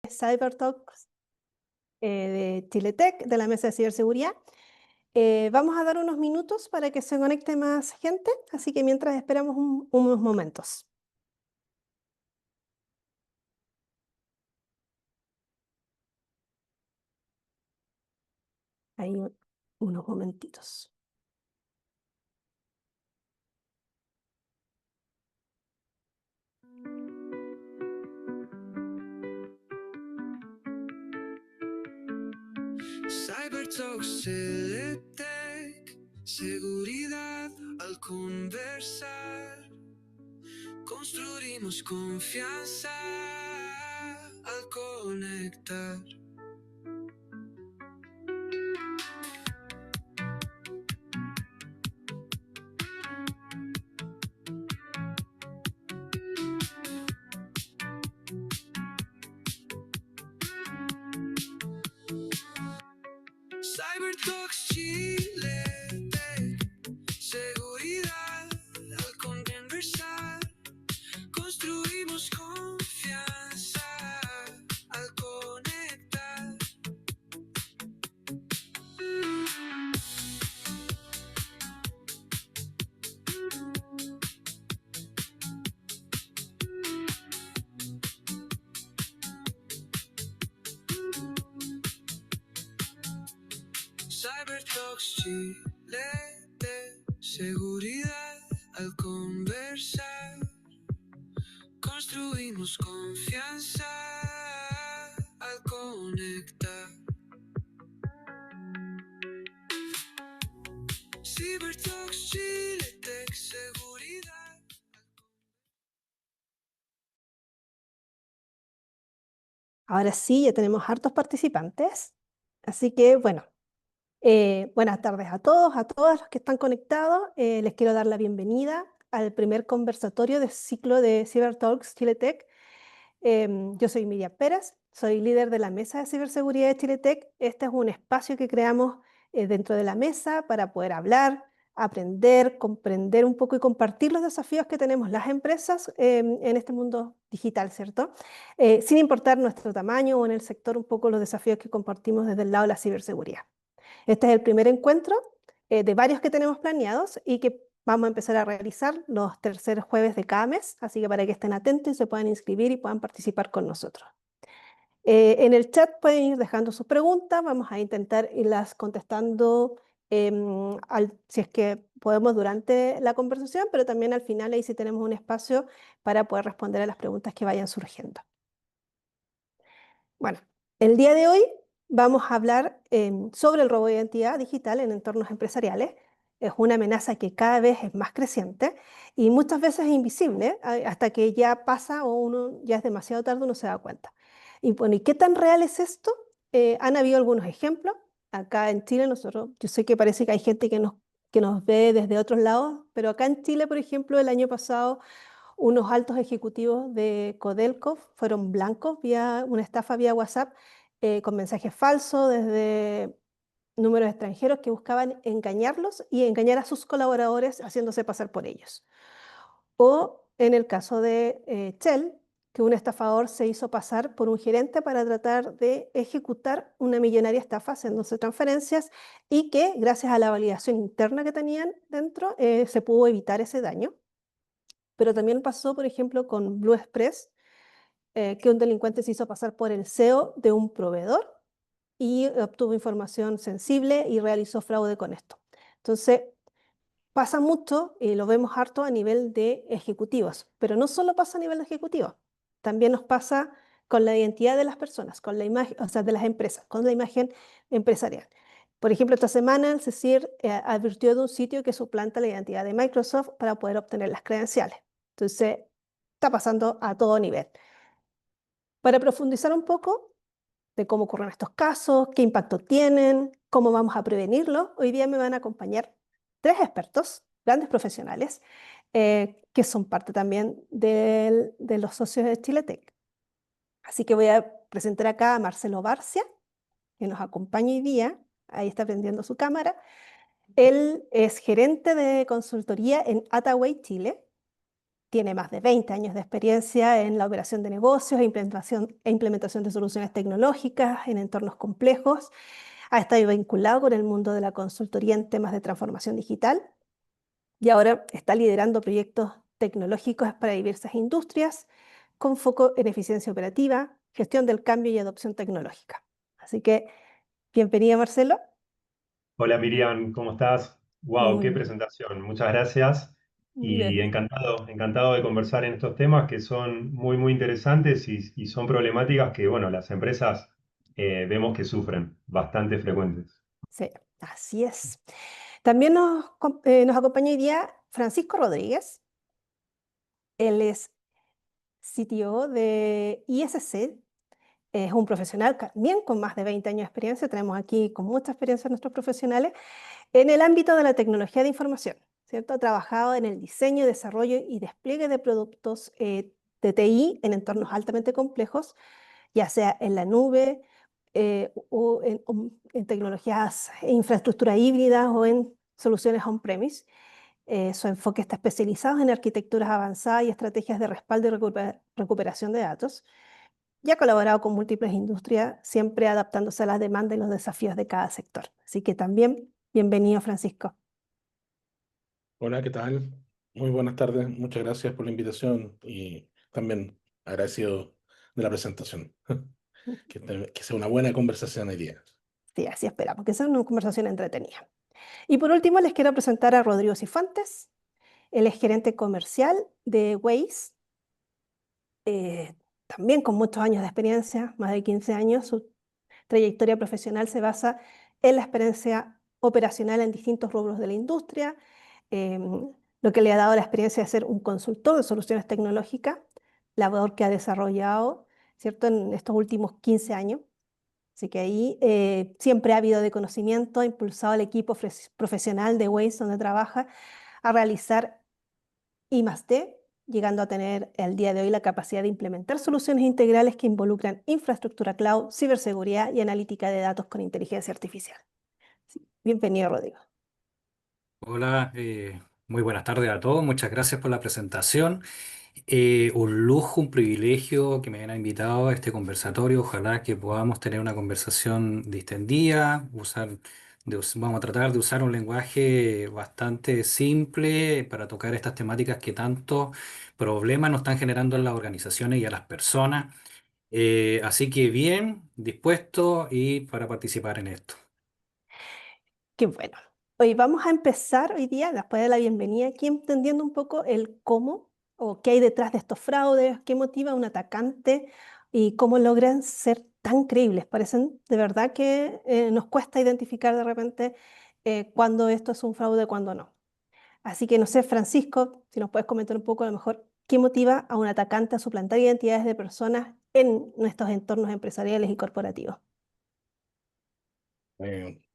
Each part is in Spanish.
Cyber Talks de Chile Tech, de la Mesa de Ciberseguridad. Vamos a dar unos minutos para que se conecte más gente, así que mientras esperamos unos momentos. Ahí unos momentitos. CyberTalks Chile Tech, seguridad al conversar, construimos confianza al conectar. CyberTalks Chile Tech, seguridad al conversar, construimos confianza al conectar. CyberTalks Chile Tech, seguridad al conversar, construimos confianza al conectar. CyberTalks Chile Tech, seguridad. Ahora sí, ya tenemos hartos participantes, así que bueno, buenas tardes a todos, a todas los que están conectados. Les quiero dar la bienvenida al primer conversatorio del ciclo de CyberTalks Chile Tech. Yo soy Miriam Pérez, soy líder de la Mesa de Ciberseguridad de Chile Tech. Este es un espacio que creamos dentro de la mesa para poder hablar, aprender, comprender un poco y compartir los desafíos que tenemos las empresas en este mundo digital, ¿cierto? Sin importar nuestro tamaño o en el sector, un poco los desafíos que compartimos desde el lado de la ciberseguridad. Este es el primer encuentro de varios que tenemos planeados y que vamos a empezar a realizar los terceros jueves de cada mes, así que para que estén atentos y se puedan inscribir y puedan participar con nosotros. En el chat pueden ir dejando sus preguntas, vamos a intentar irlas contestando si es que podemos durante la conversación, pero también al final ahí sí tenemos un espacio para poder responder a las preguntas que vayan surgiendo. Bueno, el día de hoy vamos a hablar sobre el robo de identidad digital en entornos empresariales. Es una amenaza que cada vez es más creciente y muchas veces es invisible hasta que ya pasa o uno ya es demasiado tarde, uno se da cuenta. Y bueno, ¿y qué tan real es esto? Han habido algunos ejemplos. Acá en Chile, yo sé que parece que hay gente que nos ve desde otros lados, pero acá en Chile, por ejemplo, el año pasado unos altos ejecutivos de Codelco fueron blancos vía una estafa vía WhatsApp con mensajes falsos desde números extranjeros que buscaban engañarlos y engañar a sus colaboradores haciéndose pasar por ellos. O en el caso de Shell, que un estafador se hizo pasar por un gerente para tratar de ejecutar una millonaria estafa haciéndose transferencias y que gracias a la validación interna que tenían dentro se pudo evitar ese daño. Pero también pasó, por ejemplo, con Blue Express, que un delincuente se hizo pasar por el CEO de un proveedor y obtuvo información sensible y realizó fraude con esto. Entonces, pasa mucho y lo vemos harto a nivel de ejecutivos, pero no solo pasa a nivel de ejecutivos, también nos pasa con la identidad de las personas, con la imagen, o sea, de las empresas, con la imagen empresarial. Por ejemplo, esta semana el CECIR advirtió de un sitio que suplanta la identidad de Microsoft para poder obtener las credenciales. Entonces, está pasando a todo nivel. Para profundizar un poco de cómo ocurren estos casos, qué impacto tienen, cómo vamos a prevenirlo, hoy día me van a acompañar tres expertos, grandes profesionales, que son parte también de los socios de Chile Tech. Así que voy a presentar acá a Marcelo Barcia, que nos acompaña hoy día. Ahí está prendiendo su cámara. Él es gerente de consultoría en Attaway Chile. tiene más de 20 años de experiencia en la operación de negocios e implementación de soluciones tecnológicas en entornos complejos. Ha estado vinculado con el mundo de la consultoría en temas de transformación digital y ahora está liderando proyectos tecnológicos para diversas industrias con foco en eficiencia operativa, gestión del cambio y adopción tecnológica. Así que, bienvenida, Marcelo. Hola Miriam, ¿cómo estás? Wow, qué Muy presentación. Muchas gracias y bien. encantado de conversar en estos temas que son muy interesantes y son problemáticas que, bueno, las empresas vemos que sufren, bastante frecuentes. Sí, así es. También nos acompaña hoy día Francisco Rodríguez. Él es CTO de ISC. Es un profesional también con más de 20 años de experiencia. Tenemos aquí con mucha experiencia nuestros profesionales en el ámbito de la tecnología de información, ¿cierto? Ha trabajado en el diseño, desarrollo y despliegue de productos de TI en entornos altamente complejos, ya sea en la nube o en tecnologías e infraestructura híbridas o en soluciones on-premise. Su enfoque está especializado en arquitecturas avanzadas y estrategias de respaldo y recuperación de datos. Y ha colaborado con múltiples industrias, siempre adaptándose a las demandas y los desafíos de cada sector. Así que también, bienvenido, Francisco. Hola, ¿qué tal? Muy buenas tardes. Muchas gracias por la invitación y también agradecido de la presentación. Que sea una buena conversación hoy día. Sí, así esperamos, que sea una conversación entretenida. Y por último, les quiero presentar a Rodrigo Cifuentes. Él es gerente comercial de Waze, eh, también con muchos años de experiencia, más de 15 años. Su trayectoria profesional se basa en la experiencia operacional en distintos rubros de la industria, lo que le ha dado la experiencia de ser un consultor de soluciones tecnológicas, labor que ha desarrollado, ¿cierto?, en estos últimos 15 años. Así que ahí siempre ha habido de conocimiento, ha impulsado al equipo profesional de Waze donde trabaja a realizar I+D, llegando a tener el día de hoy la capacidad de implementar soluciones integrales que involucran infraestructura cloud, ciberseguridad y analítica de datos con inteligencia artificial. Sí, bienvenido, Rodrigo. Hola, muy buenas tardes a todos. Muchas gracias por la presentación. Un lujo, un privilegio que me hayan invitado a este conversatorio. Ojalá que podamos tener una conversación distendida. Vamos a tratar de usar un lenguaje bastante simple para tocar estas temáticas que tantos problemas nos están generando en las organizaciones y a las personas. Así que bien, dispuesto y para participar en esto. Qué bueno. Hoy vamos a empezar hoy día, después de la bienvenida, aquí entendiendo un poco el cómo o qué hay detrás de estos fraudes, qué motiva a un atacante y cómo logran ser tan creíbles. Parecen de verdad que nos cuesta identificar de repente cuándo esto es un fraude, cuándo no. Así que no sé, Francisco, si nos puedes comentar un poco a lo mejor qué motiva a un atacante a suplantar identidades de personas en nuestros entornos empresariales y corporativos.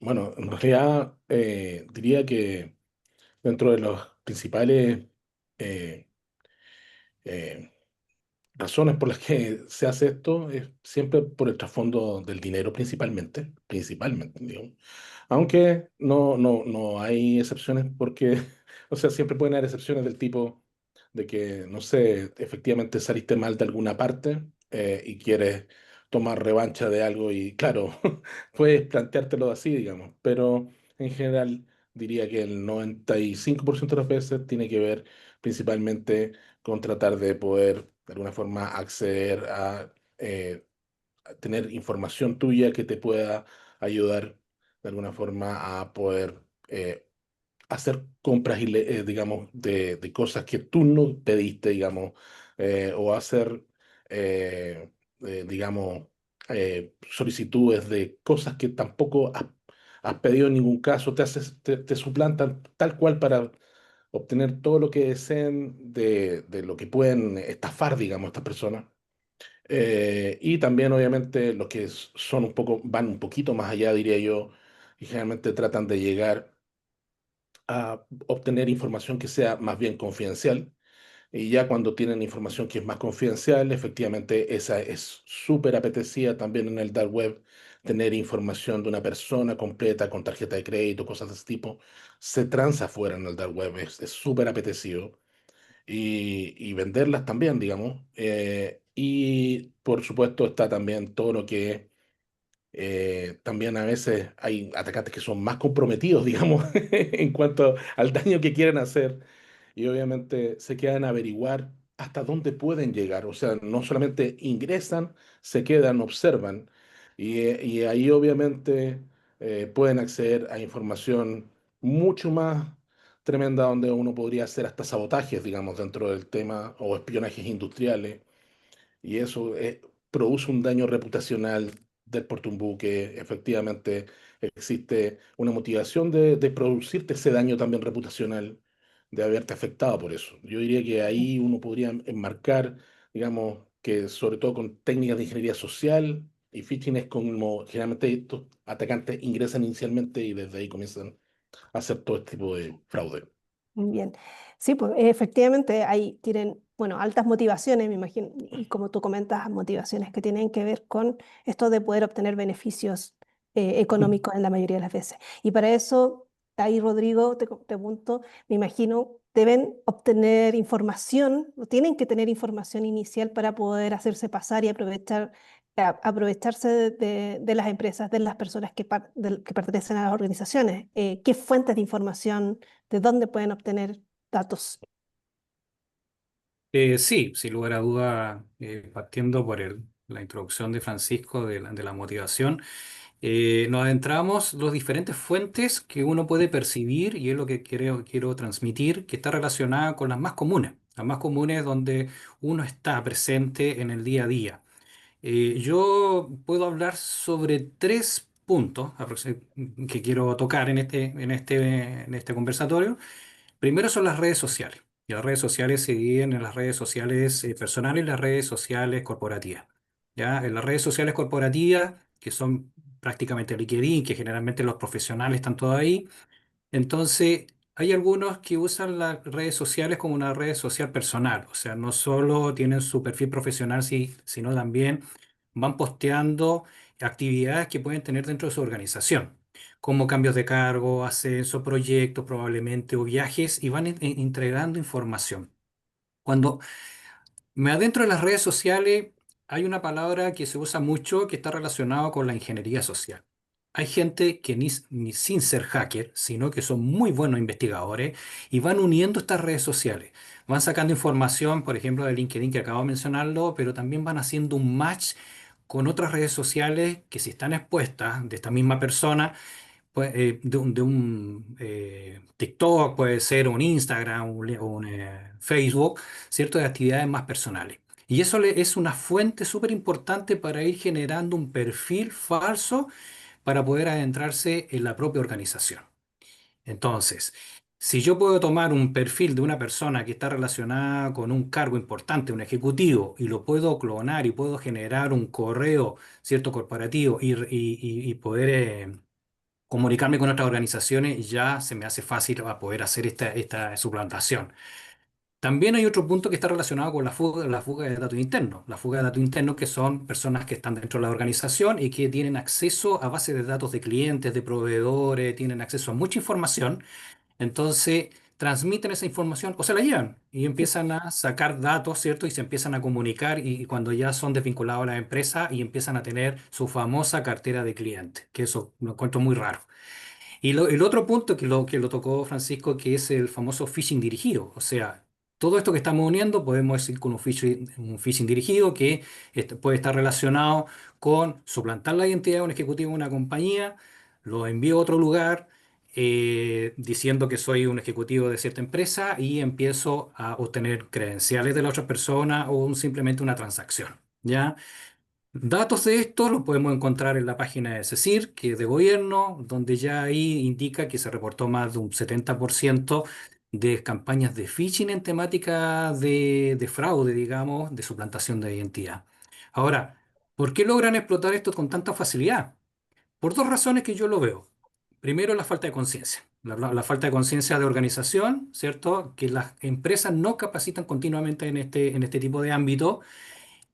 Bueno, en realidad diría que dentro de los principales eh, eh, razones por las que se hace esto es siempre por el trasfondo del dinero principalmente, digamos. Aunque no hay excepciones porque, o sea, siempre pueden haber excepciones del tipo de que, no sé, efectivamente saliste mal de alguna parte y quieres tomar revancha de algo y claro, puedes planteártelo así, digamos, pero en general diría que el 95% de las veces tiene que ver principalmente con tratar de poder de alguna forma acceder a tener información tuya que te pueda ayudar de alguna forma a poder hacer compras, digamos, de cosas que tú no pediste, digamos, o hacer, digamos, solicitudes de cosas que tampoco has pedido en ningún caso, te suplantan tal cual para obtener todo lo que deseen de lo que pueden estafar, digamos, estas personas. Y también, obviamente, los que son un poco, van un poquito más allá, diría yo, y generalmente tratan de llegar a obtener información que sea más bien confidencial. Y ya cuando tienen información que es más confidencial, efectivamente esa es súper apetecida también en el dark web. Tener información de una persona completa con tarjeta de crédito, cosas de ese tipo, se transa fuera en el dark web, es súper apetecido. y venderlas también, digamos. Y por supuesto está también todo lo que también a veces hay atacantes que son más comprometidos, digamos, en cuanto al daño que quieren hacer y obviamente se quedan a averiguar hasta dónde pueden llegar. O sea, no solamente ingresan, se quedan, observan y ahí obviamente pueden acceder a información mucho más tremenda donde uno podría hacer hasta sabotajes, digamos, dentro del tema o espionajes industriales y eso produce un daño reputacional del portumbuque. Efectivamente, existe una motivación de producirte ese daño también reputacional, de haberte afectado por eso. Yo diría que ahí uno podría enmarcar, digamos, que sobre todo con técnicas de ingeniería social y phishing es como generalmente estos atacantes ingresan inicialmente y desde ahí comienzan a hacer todo este tipo de fraude. Bien, sí, pues efectivamente ahí tienen, bueno, altas motivaciones, me imagino, y como tú comentas, motivaciones que tienen que ver con esto de poder obtener beneficios económicos en la mayoría de las veces. Y para eso, ahí Rodrigo, te pregunto, me imagino, deben obtener información, o tienen que tener información inicial para poder hacerse pasar y aprovechar, aprovecharse de las empresas, de las personas que pertenecen a las organizaciones. ¿Qué fuentes de información? ¿De dónde pueden obtener datos? Sí, sin lugar a duda, partiendo por la introducción de Francisco de la motivación, nos adentramos los diferentes fuentes que uno puede percibir y es lo que quiero transmitir, que está relacionada con las más comunes donde uno está presente en el día a día. Yo puedo hablar sobre tres puntos que quiero tocar en este conversatorio. Primero son las redes sociales. Y las redes sociales se dividen en las redes sociales personales y las redes sociales corporativas. ¿Ya? En las redes sociales corporativas, que son prácticamente LinkedIn, que generalmente los profesionales están todos ahí, entonces, hay algunos que usan las redes sociales como una red social personal, o sea, no solo tienen su perfil profesional, sino también van posteando actividades que pueden tener dentro de su organización, como cambios de cargo, ascenso, proyectos probablemente o viajes, y van entregando información. Cuando me adentro en las redes sociales, hay una palabra que se usa mucho que está relacionada con la ingeniería social. Hay gente que ni sin ser hacker, sino que son muy buenos investigadores y van uniendo estas redes sociales. Van sacando información, por ejemplo, de LinkedIn que acabo de mencionarlo, pero también van haciendo un match con otras redes sociales que si están expuestas de esta misma persona de un TikTok, puede ser un Instagram, un Facebook, ¿cierto? De actividades más personales. Y eso es una fuente súper importante para ir generando un perfil falso para poder adentrarse en la propia organización. Entonces, si yo puedo tomar un perfil de una persona que está relacionada con un cargo importante, un ejecutivo, y lo puedo clonar y puedo generar un correo, ¿cierto? Corporativo y poder comunicarme con otras organizaciones, ya se me hace fácil a poder hacer esta suplantación. También hay otro punto que está relacionado con la fuga de datos internos. La fuga de datos internos que son personas que están dentro de la organización y que tienen acceso a bases de datos de clientes, de proveedores, tienen acceso a mucha información. Entonces transmiten esa información o se la llevan y Sí. empiezan a sacar datos, ¿cierto? Y se empiezan a comunicar y cuando ya son desvinculados a la empresa y empiezan a tener su famosa cartera de clientes, que eso lo encuentro muy raro. Y el otro punto que lo tocó Francisco, que es el famoso phishing dirigido. O sea, todo esto que estamos uniendo podemos decir con un phishing dirigido que puede estar relacionado con suplantar la identidad de un ejecutivo de una compañía, lo envío a otro lugar diciendo que soy un ejecutivo de cierta empresa y empiezo a obtener credenciales de la otra persona o simplemente una transacción. ¿Ya? Datos de esto los podemos encontrar en la página de CECIR, que es de gobierno, donde ya ahí indica que se reportó más de un 70% de campañas de phishing en temática de fraude, digamos, de suplantación de identidad. Ahora, ¿por qué logran explotar esto con tanta facilidad? Por dos razones que yo lo veo. Primero, la falta de conciencia. La falta de conciencia de organización, ¿cierto? Que las empresas no capacitan continuamente en este tipo de ámbito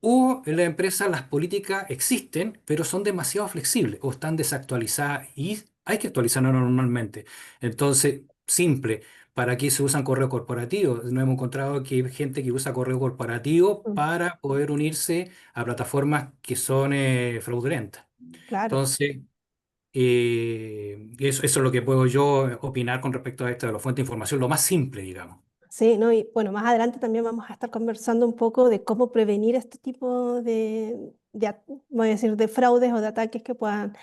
o en la empresa las políticas existen, pero son demasiado flexibles o están desactualizadas y hay que actualizarlas normalmente. Entonces, simple. ¿Para qué se usan correo corporativo? No hemos encontrado que hay gente que usa correo corporativo Mm, para poder unirse a plataformas que son fraudulentas. claro. Entonces, eso es lo que puedo yo opinar con respecto a esto de la fuente de información, lo más simple, digamos. Sí, ¿no? Y bueno, más adelante también vamos a estar conversando un poco de cómo prevenir este tipo voy a decir, de fraudes o de ataques que puedan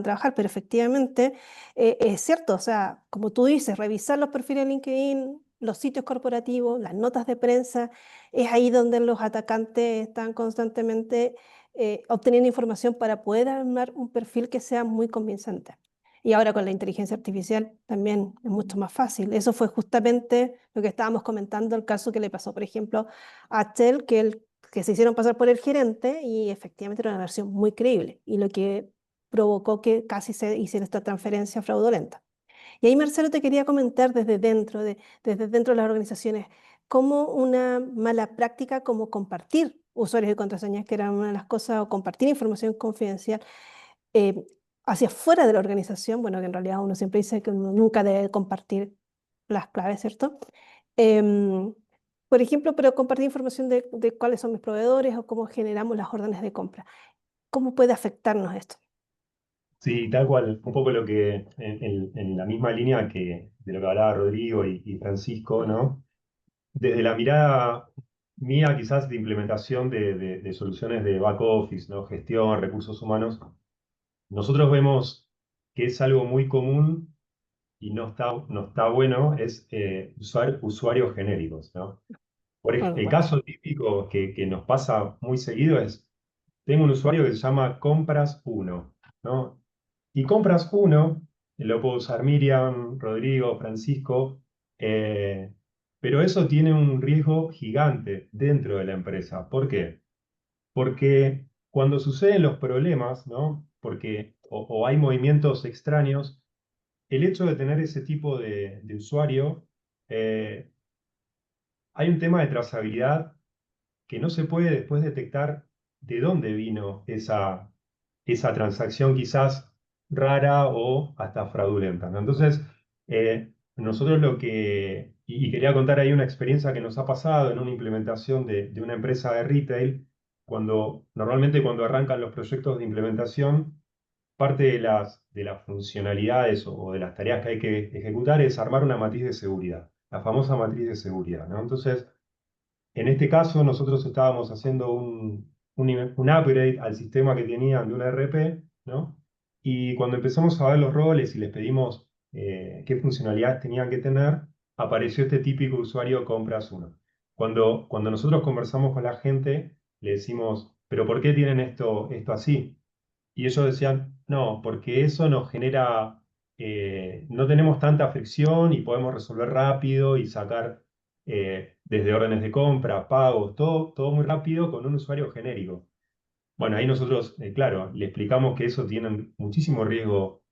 trabajar. Pero efectivamente, es cierto, o sea, como tú dices, revisar los perfiles de LinkedIn, los sitios corporativos, las notas de prensa, es ahí donde los atacantes están constantemente obteniendo información para poder armar un perfil que sea muy convincente. Y ahora con la inteligencia artificial también es mucho más fácil. Eso fue justamente lo que estábamos comentando, el caso que le pasó, por ejemplo, a Tel, que se hicieron pasar por el gerente y efectivamente era una versión muy creíble y lo que provocó que casi se hiciera esta transferencia fraudulenta. Y ahí, Marcelo, te quería comentar desde dentro de las organizaciones, cómo una mala práctica como compartir usuarios y contraseñas, que era una de las cosas, o compartir información confidencial, eh, hacia afuera de la organización, bueno, que en realidad uno siempre dice que uno nunca debe compartir las claves, ¿cierto? Em, por ejemplo, pero compartir información de cuáles son mis proveedores o cómo generamos las órdenes de compra. ¿Cómo puede afectarnos esto? Sí, tal cual, un poco lo que, en la misma línea que de lo que hablaba Rodrigo y Francisco, ¿no? Desde la mirada mía, quizás de implementación de soluciones de back office, ¿no? Gestión, recursos humanos, nosotros vemos que es algo muy común y no está bueno, es usar usuarios genéricos, ¿no? Por El supuesto. caso típico que nos pasa muy seguido es, tengo un usuario que se llama Compras uno, ¿no? Y Compras uno lo puedo usar Miriam, Rodrigo, Francisco, eh, pero eso tiene un riesgo gigante dentro de la empresa. ¿Por qué? Porque cuando suceden los problemas, ¿no? O hay movimientos extraños, el hecho de tener ese tipo de usuario, eh, hay un tema de trazabilidad que no se puede después detectar de dónde vino esa transacción quizás rara o hasta fraudulenta, ¿no? Entonces, nosotros y quería contar ahí una experiencia que nos ha pasado en una implementación de una empresa de retail, normalmente cuando arrancan los proyectos de implementación, parte de las funcionalidades o de las tareas que hay que ejecutar es armar una matriz de seguridad, la famosa matriz de seguridad, ¿no? Entonces, en este caso, nosotros estábamos haciendo un upgrade al sistema que tenían de una ERP, ¿no? Y cuando empezamos a ver los roles y les pedimos qué funcionalidades tenían que tener, apareció este típico usuario compras uno. Cuando nosotros conversamos con la gente, le decimos, ¿pero por qué tienen esto así? Y ellos decían, no, porque eso nos genera, no tenemos tanta fricción y podemos resolver rápido y sacar desde órdenes de compra, pagos, todo muy rápido con un usuario genérico. Bueno, ahí nosotros, claro, le explicamos que eso tiene muchísimo riesgo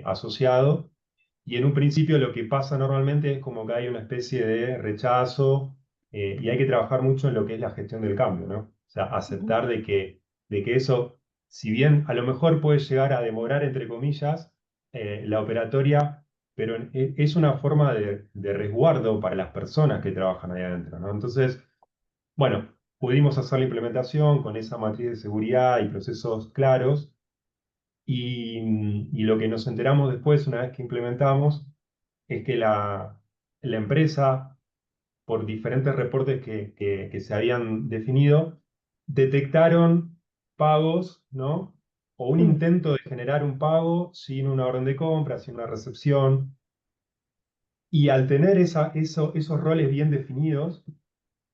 asociado y en un principio lo que pasa normalmente es como que hay una especie de rechazo y hay que trabajar mucho en lo que es la gestión del cambio, ¿no? O sea, Ujú, aceptar de que eso, si bien a lo mejor puede llegar a demorar, entre comillas, la operatoria, pero es una forma de resguardo para las personas que trabajan ahí adentro, ¿no? Entonces, bueno, pudimos hacer la implementación con esa matriz de seguridad y procesos claros. Y lo que nos enteramos después, una vez que implementamos, es que la empresa, por diferentes reportes que se habían definido, detectaron pagos, ¿no? O un mm, intento de generar un pago sin una orden de compra, sin una recepción. Y al tener esos roles bien definidos,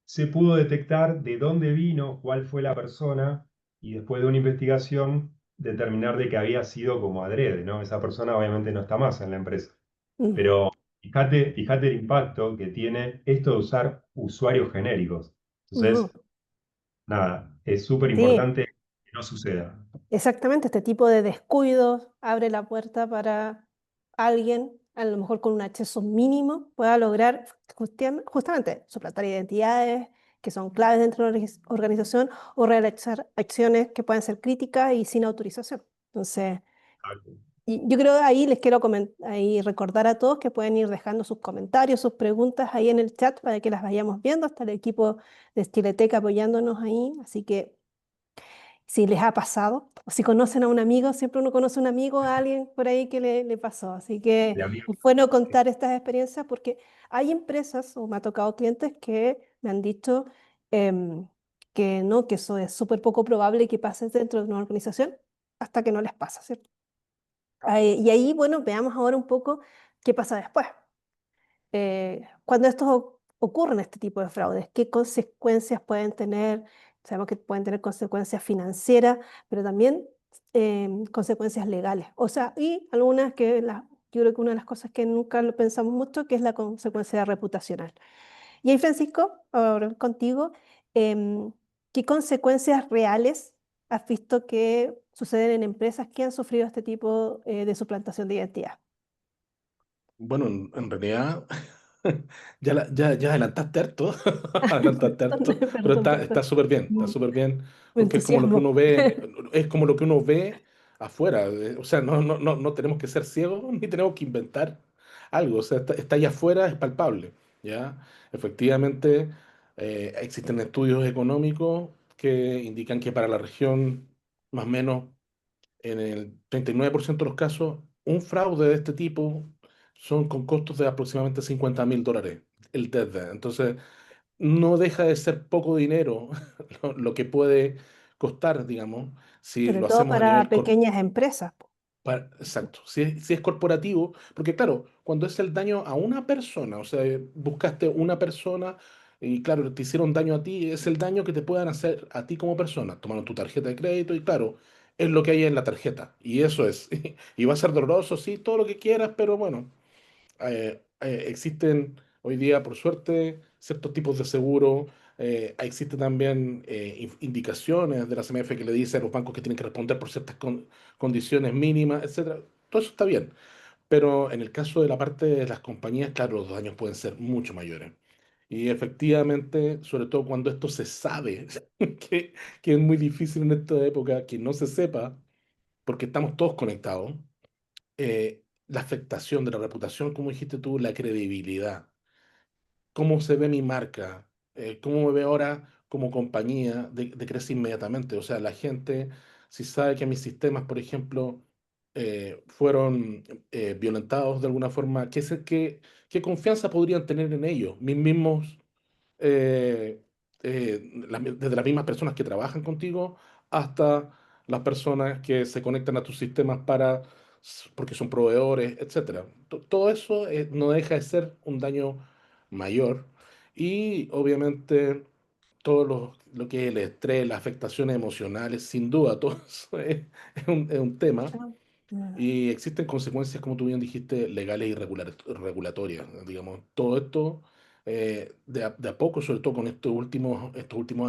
se pudo detectar de dónde vino, cuál fue la persona, y después de una investigación, determinar de que había sido como adrede, ¿no? Esa persona obviamente no está más en la empresa. mm. Pero fíjate el impacto que tiene esto de usar usuarios genéricos. No, Entonces, nada, es súper sí, importante que no suceda. exactamente, este tipo de descuidos abre la puerta para alguien, a lo mejor con un acceso mínimo, pueda lograr justamente suplantar identidades que son claves dentro de la organización o realizar acciones que pueden ser críticas y sin autorización. Entonces, Y yo creo ahí les quiero ahí recordar a todos que pueden ir dejando sus comentarios, sus preguntas ahí en el chat para que las vayamos viendo. Está el equipo de Estileteca apoyándonos ahí. Así que si les ha pasado, o si conocen a un amigo, siempre uno conoce a un amigo, a alguien por ahí que le pasó. Así que de amigos. es bueno contar estas experiencias porque hay empresas, o me ha tocado clientes que me han dicho em, que no, que eso es súper poco probable que pase dentro de una organización hasta que no les pasa, ¿cierto? Y ahí, bueno, veamos ahora un poco qué pasa después. Cuando estos ocurren, este tipo de fraudes, ¿qué consecuencias pueden tener? Sabemos que pueden tener consecuencias financieras, pero también consecuencias legales. O sea, y algunas yo creo que una de las cosas que nunca lo pensamos mucho, que es la consecuencia reputacional. Y ahí, Francisco, ahora contigo, em, ¿qué consecuencias reales has visto que suceden en empresas que han sufrido este tipo de suplantación de identidad? Bueno, en realidad ya adelantaste harto, adelantaste harto, pero Perdón, está perdón. está Mm, súper bien, Me porque es como lo que entusiasmo. uno ve, es como lo que uno ve afuera, o sea, no tenemos que ser ciegos ni tenemos que inventar algo, o sea, está allá afuera, es palpable, ¿ya? Efectivamente, existen estudios económicos que indican que para la región, más o menos, en el 39% de los casos, un fraude de este tipo son con costos de aproximadamente $50.000 el deadline. Entonces, no deja de ser poco dinero lo que puede costar, digamos, si Sobre lo todo hacemos a para nivel pequeñas empresas. Po. exacto, si es corporativo, porque claro, cuando es el daño a una persona, o sea, buscaste una persona y claro, te hicieron daño a ti, es el daño que te puedan hacer a ti como persona. Tomaron tu tarjeta de crédito y claro, es lo que hay en la tarjeta. Y eso es. Y va a ser doloroso, sí, todo lo que quieras, pero bueno, existen hoy día, por suerte, ciertos tipos de seguro. Existen también indicaciones de la CMF que le dicen a los bancos que tienen que responder por ciertas condiciones mínimas, etcétera. Todo eso está bien. Pero en el caso de la parte de las compañías, claro, los daños pueden ser mucho mayores. Y efectivamente, sobre todo cuando esto se sabe, que es muy difícil en esta época que no se sepa, porque estamos todos conectados, la afectación de la reputación, como dijiste tú, la credibilidad, cómo se ve mi marca, cómo me ve ahora como compañía, decrece inmediatamente. O sea, la gente, si sabe que mis sistemas, por ejemplo, fueron violentados de alguna forma, ¿qué confianza podrían tener en ellos? Mis mismos desde las mismas personas que trabajan contigo hasta las personas que se conectan a tus sistemas porque son proveedores, etcétera. Todo eso no deja de ser un daño mayor y obviamente lo que es el estrés, las afectaciones emocionales, sin duda, todo eso es un tema. Ah, mm, Y existen consecuencias, como tú bien dijiste, legales y regulatorias. Digamos, todo esto, de a poco, sobre todo con estos últimos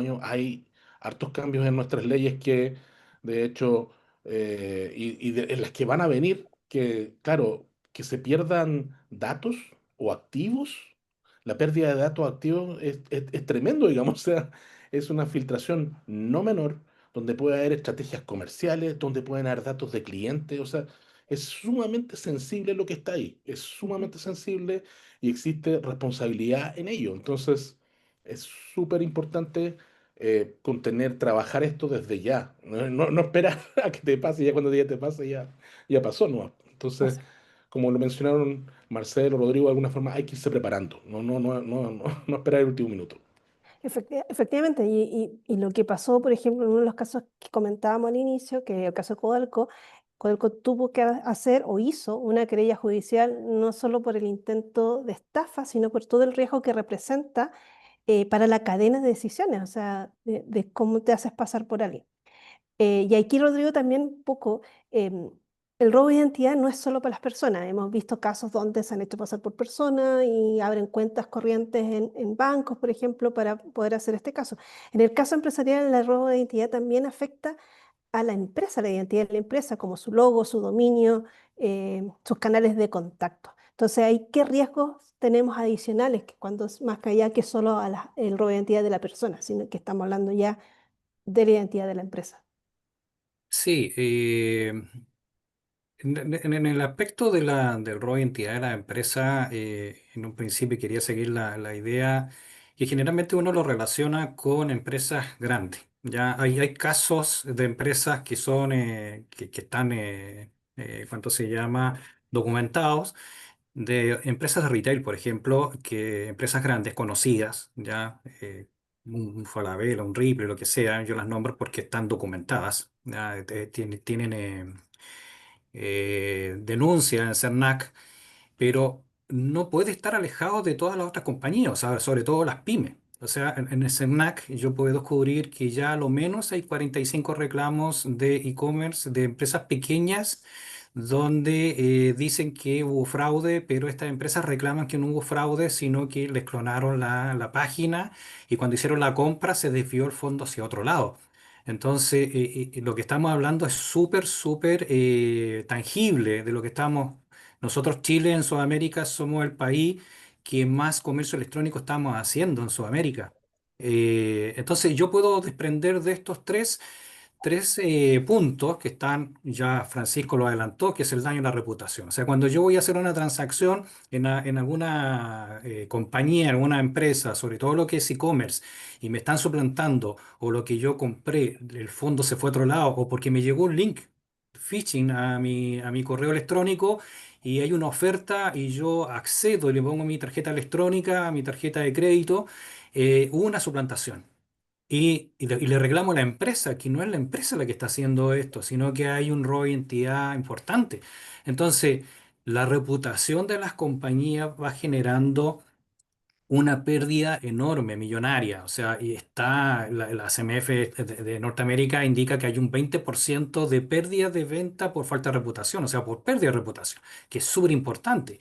años, hay hartos cambios en nuestras leyes que, de hecho, en las que van a venir, que, claro, que se pierdan datos o activos. La pérdida de datos activos es tremendo, digamos, o sea, es una filtración no menor donde puede haber estrategias comerciales, donde pueden haber datos de clientes, o sea, es sumamente sensible lo que está ahí, es ujú. sumamente sensible y existe responsabilidad en ello. Entonces, es súper importante trabajar esto desde ya, no esperar a que te pase, ya cuando ya te pase, ya pasó, ¿no? Entonces, Así. como lo mencionaron Marcelo, Rodrigo, de alguna forma hay que irse preparando, no esperar el último minuto. Efectivamente, y lo que pasó, por ejemplo, en uno de los casos que comentábamos al inicio, que el caso de Codelco, Codelco tuvo que hacer o hizo una querella judicial no solo por el intento de estafa, sino por todo el riesgo que representa para la cadena de decisiones, o sea, de cómo te haces pasar por alguien. Y aquí, Rodrigo, también un poco, el robo de identidad no es solo para las personas. Hemos visto casos donde se han hecho pasar por personas y abren cuentas corrientes en bancos, por ejemplo, para poder hacer este caso. En el caso empresarial, el robo de identidad también afecta a la empresa, la identidad de la empresa, como su logo, su dominio, sus canales de contacto. Entonces, ¿ahí qué riesgos tenemos adicionales que cuando es más que allá que solo el robo de identidad de la persona, sino que estamos hablando ya de la identidad de la empresa? Sí, En el aspecto de del rol de entidad de la empresa, en un principio quería seguir la idea que generalmente uno lo relaciona con empresas grandes. Ya hay casos de empresas que son que están, ¿cuánto se llama? Documentados de empresas de retail, por ejemplo, que empresas grandes, conocidas, ya un Falabella, un Ripley, lo que sea, yo las nombro porque están documentadas, ya, tienen denuncia en CERNAC, pero no puede estar alejado de todas las otras compañías, o sea, sobre todo las pymes. O sea, en el CERNAC yo puedo descubrir que ya a lo menos hay 45 reclamos de e-commerce de empresas pequeñas donde dicen que hubo fraude, pero estas empresas reclaman que no hubo fraude, sino que les clonaron la página y cuando hicieron la compra se desvió el fondo hacia otro lado. Entonces, lo que estamos hablando es súper tangible de lo que estamos. Nosotros, Chile, en Sudamérica, somos el país que más comercio electrónico estamos haciendo en Sudamérica. Entonces, yo puedo desprender de estos tres puntos que están, ya Francisco lo adelantó, que es el daño a la reputación. O sea, cuando yo voy a hacer una transacción en alguna compañía, en alguna empresa, sobre todo lo que es e-commerce, y me están suplantando, o lo que yo compré, el fondo se fue a otro lado, o porque me llegó un link phishing a mi correo electrónico y hay una oferta y yo accedo y le pongo mi tarjeta electrónica, mi tarjeta de crédito, hubo una suplantación. Y le reclamo a la empresa, que no es la empresa la que está haciendo esto, sino que hay un rol de identidad importante. Entonces, la reputación de las compañías va generando una pérdida enorme, millonaria. O sea, y está la CMF de Norteamérica indica que hay un 20% de pérdida de venta por falta de reputación, o sea, por pérdida de reputación, que es súper importante.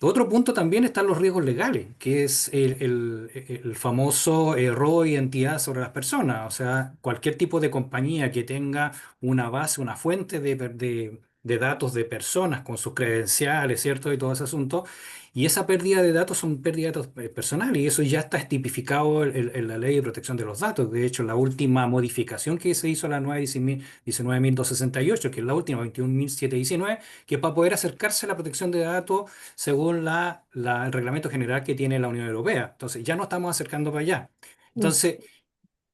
Otro punto también están los riesgos legales, que es el famoso robo de identidad sobre las personas. O sea, cualquier tipo de compañía que tenga una base, una fuente de datos de personas con sus credenciales, ¿cierto? Y todo ese asunto. Y esa pérdida de datos son pérdida de datos personales y eso ya está tipificado en la Ley de Protección de los Datos. De hecho, la última modificación que se hizo a la nueva 19.268, que es la última, 21.719, que es para poder acercarse a la protección de datos según el reglamento general que tiene la Unión Europea. Entonces, ya nos estamos acercando para allá. Mm. Entonces,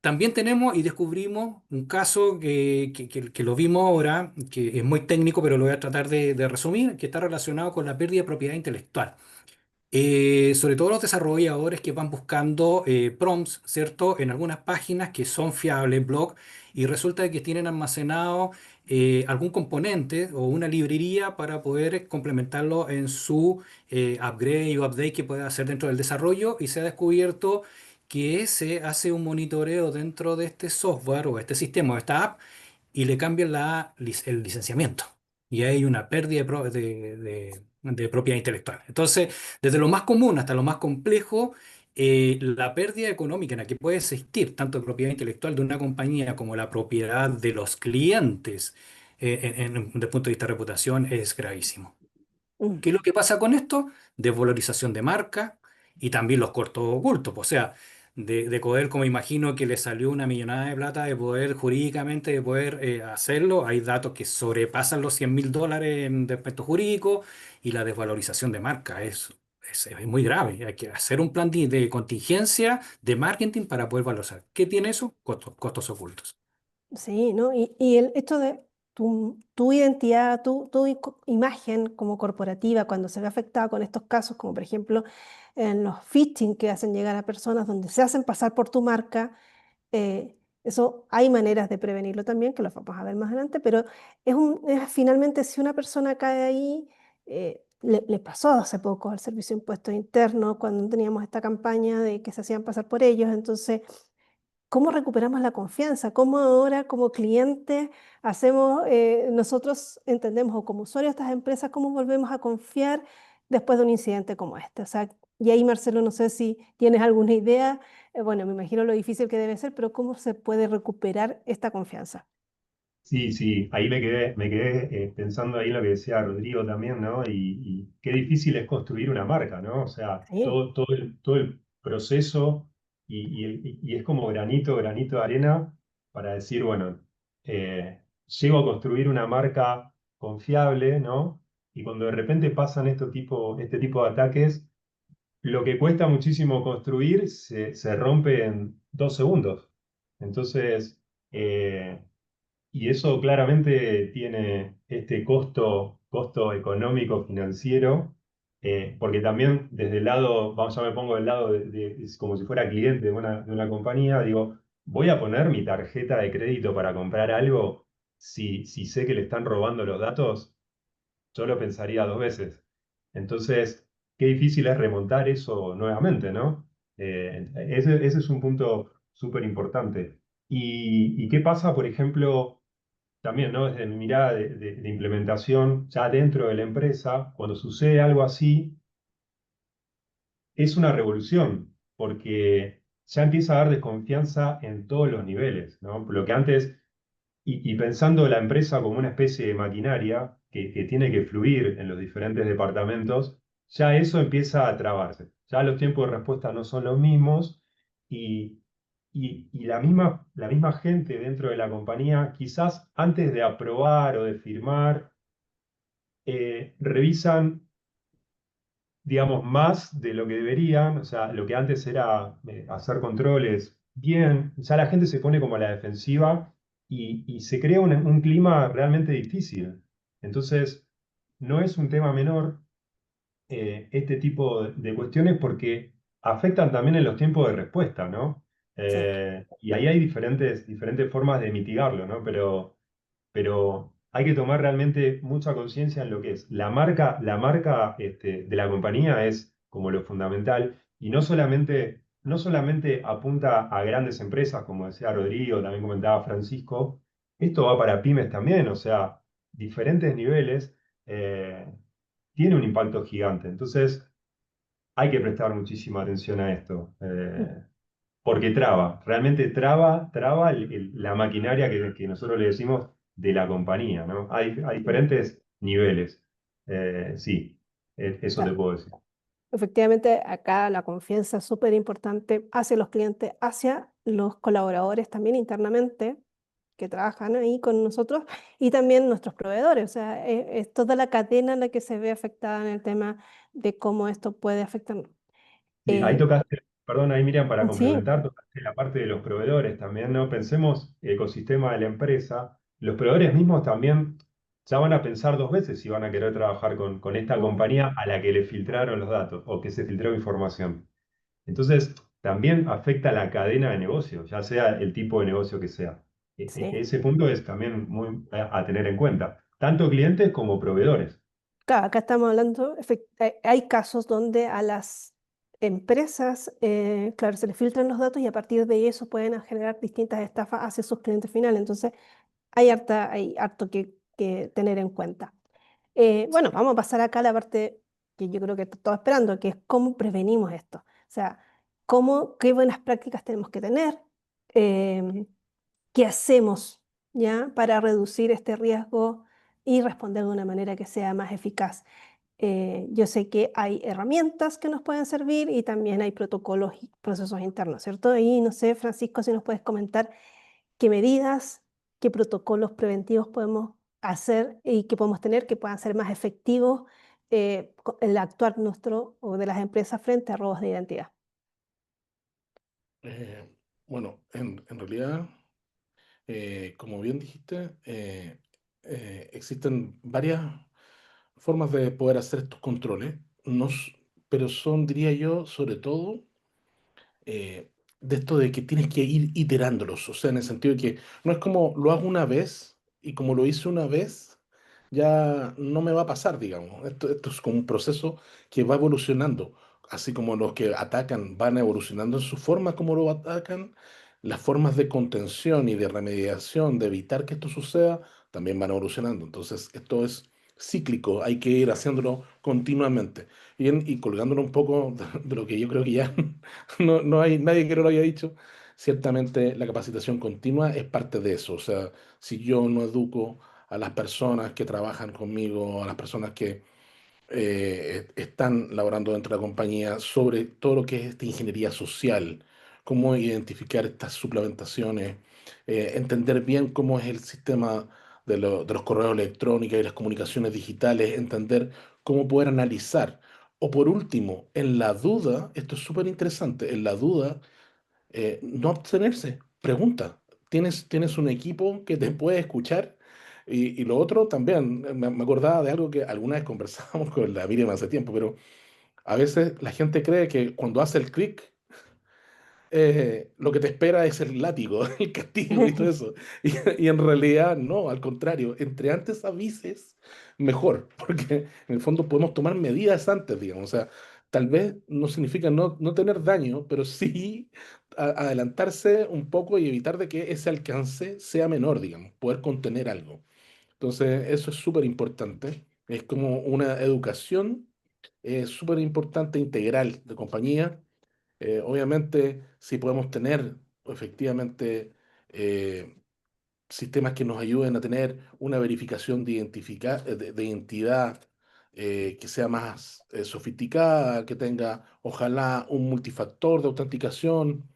también tenemos y descubrimos un caso que lo vimos ahora, que es muy técnico, pero lo voy a tratar de resumir, que está relacionado con la pérdida de propiedad intelectual. Sobre todo los desarrolladores que van buscando prompts, ¿cierto? En algunas páginas que son fiables, blog, y resulta que tienen almacenado algún componente o una librería para poder complementarlo en su upgrade o update que pueda hacer dentro del desarrollo y se ha descubierto que se hace un monitoreo dentro de este software o este sistema o esta app y le cambian el licenciamiento. Y hay una pérdida de propiedad intelectual. Entonces, desde lo más común hasta lo más complejo, la pérdida económica en la que puede existir tanto de propiedad intelectual de una compañía como la propiedad de los clientes desde el punto de vista de reputación es gravísimo. Mm. ¿Qué es lo que pasa con esto? Desvalorización de marca y también los costos ocultos. O sea, de poder, como imagino que le salió una millonada de plata, de poder jurídicamente, de poder hacerlo. Hay datos que sobrepasan los $100.000 de aspecto jurídico y la desvalorización de marca es muy grave. Hay que hacer un plan de contingencia de marketing para poder valorizar. ¿Qué tiene eso? Costos ocultos. Sí, ¿no? Y esto de tu identidad, imagen como corporativa, cuando se ve afectada con estos casos, como por ejemplo en los phishing que hacen llegar a personas donde se hacen pasar por tu marca, eso hay maneras de prevenirlo también, que lo vamos a ver más adelante, pero finalmente si una persona cae ahí, le pasó hace poco al Servicio de Impuestos Internos cuando teníamos esta campaña de que se hacían pasar por ellos, entonces ¿cómo recuperamos la confianza? ¿Cómo ahora como clientes hacemos, nosotros entendemos o como usuarios de estas empresas, cómo volvemos a confiar después de un incidente como este? O sea, y ahí Marcelo, no sé si tienes alguna idea, bueno, me imagino lo difícil que debe ser, pero ¿cómo se puede recuperar esta confianza? Sí, sí, ahí me quedé pensando ahí en lo que decía Rodrigo también, ¿no? Y qué difícil es construir una marca, ¿no? O sea, Sí. todo el proceso y es como granito de arena para decir, bueno, llego a construir una marca confiable, ¿no? Y cuando de repente pasan este tipo de ataques, lo que cuesta muchísimo construir se rompe en 2 segundos. Entonces, eh, y eso claramente tiene este costo económico, financiero, porque también desde el lado, vamos, ya me pongo del lado es como si fuera cliente de una compañía, digo, voy a poner mi tarjeta de crédito para comprar algo si sé que le están robando los datos, yo lo pensaría 2 veces. Entonces, qué difícil es remontar eso nuevamente, ¿no? Ese es un punto súper importante. ¿Y qué pasa, por ejemplo? También, ¿no? Desde mi mirada de implementación, ya dentro de la empresa, cuando sucede algo así, es una revolución, porque ya empieza a haber desconfianza en todos los niveles, ¿no? Lo que antes, y pensando la empresa como una especie de maquinaria que tiene que fluir en los diferentes departamentos, ya eso empieza a trabarse. Ya los tiempos de respuesta no son los mismos y, y la misma gente dentro de la compañía, quizás antes de aprobar o de firmar, revisan, digamos, más de lo que deberían, o sea, lo que antes era hacer controles bien, ya la gente se pone como a la defensiva y se crea un clima realmente difícil. Entonces, no es un tema menor este tipo de cuestiones porque afectan también en los tiempos de respuesta, ¿no? Sí. Y ahí hay diferentes formas de mitigarlo, ¿no? Pero hay que tomar realmente mucha conciencia en lo que es. La marca de la compañía es como lo fundamental y no solamente apunta a grandes empresas, como decía Rodrigo, también comentaba Francisco, esto va para pymes también, o sea, diferentes niveles, eh, tiene un impacto gigante. Entonces, hay que prestar muchísima atención a esto. Porque realmente traba la maquinaria que nosotros le decimos de la compañía, ¿no? Hay Mm. diferentes niveles. Sí, eso te Claro. puedo decir. Efectivamente, acá la confianza es súper importante hacia los clientes, hacia los colaboradores también internamente que trabajan ahí con nosotros y también nuestros proveedores. O sea, es toda la cadena la que se ve afectada en el tema de cómo esto puede afectar. Sí, ahí Eh, tocaste, perdón, ahí Miriam, para sí, complementar, tocaste la parte de los proveedores también, ¿no? Pensemos el ecosistema de la empresa. Los proveedores mismos también ya van a pensar 2 veces si van a querer trabajar con esta mm, compañía a la que le filtraron los datos o que se filtró información. Entonces, también afecta la cadena de negocio, ya sea el tipo de negocio que sea. sí. Ese punto es también muy a tener en cuenta, tanto clientes como proveedores. Claro, acá estamos hablando, hay casos donde a las empresas, claro, se les filtran los datos y a partir de eso pueden generar distintas estafas hacia sus clientes finales. Entonces, hay harto que tener en cuenta. Bueno, vamos a pasar acá a la parte que yo creo que todos esperando, que es cómo prevenimos esto. O sea, qué buenas prácticas tenemos que tener, em, qué hacemos ya para reducir este riesgo y responder de una manera que sea más eficaz. Yo sé que hay herramientas que nos pueden servir y también hay protocolos y procesos internos, ¿cierto? Y no sé, Francisco, si nos puedes comentar qué medidas, qué protocolos preventivos podemos hacer y que podemos tener que puedan ser más efectivos el actuar nuestro o de las empresas frente a robos de identidad. Eh, bueno, en realidad, como bien dijiste, existen varias formas de poder hacer estos controles, no s- pero son, diría yo, sobre todo eh, de esto de que tienes que ir iterándolos, o sea, en el sentido de que no es como lo hago una vez y como lo hice una vez, ya no me va a pasar, digamos. Esto es como un proceso que va evolucionando, así como los que atacan van evolucionando en su forma como lo atacan, las formas de contención y de remediación, de evitar que esto suceda, también van evolucionando. Entonces, esto es cíclico, hay que ir haciéndolo continuamente. Y colgándolo un poco de lo que yo creo que ya no hay nadie que no lo haya dicho. Ciertamente la capacitación continua es parte de eso. O sea, si yo no educo a las personas que trabajan conmigo, a las personas que están laborando dentro de la compañía, sobre todo lo que es esta ingeniería social, cómo identificar estas suplementaciones, entender bien cómo es el sistema de los correos electrónicos y las comunicaciones digitales, entender cómo poder analizar. O por último, en la duda, esto es súper interesante, en la duda, no abstenerse, pregunta. ¿Tienes un equipo que te puede escuchar? Y lo otro también, me acordaba de algo que alguna vez conversábamos con la Miriam hace tiempo, pero a veces la gente cree que cuando hace el clic, lo que te espera es el látigo, el castigo y todo eso. Y en realidad no, al contrario, entre antes avises, mejor, porque en el fondo podemos tomar medidas antes, digamos. O sea, tal vez no significa no tener daño, pero sí adelantarse un poco y evitar de que ese alcance sea menor, digamos, poder contener algo. Entonces, eso es súper importante. Es como una educación súper importante, integral de compañía. Obviamente, si podemos tener efectivamente eh, sistemas que nos ayuden a tener una verificación de identidad que sea más sofisticada, que tenga ojalá un multifactor de autenticación,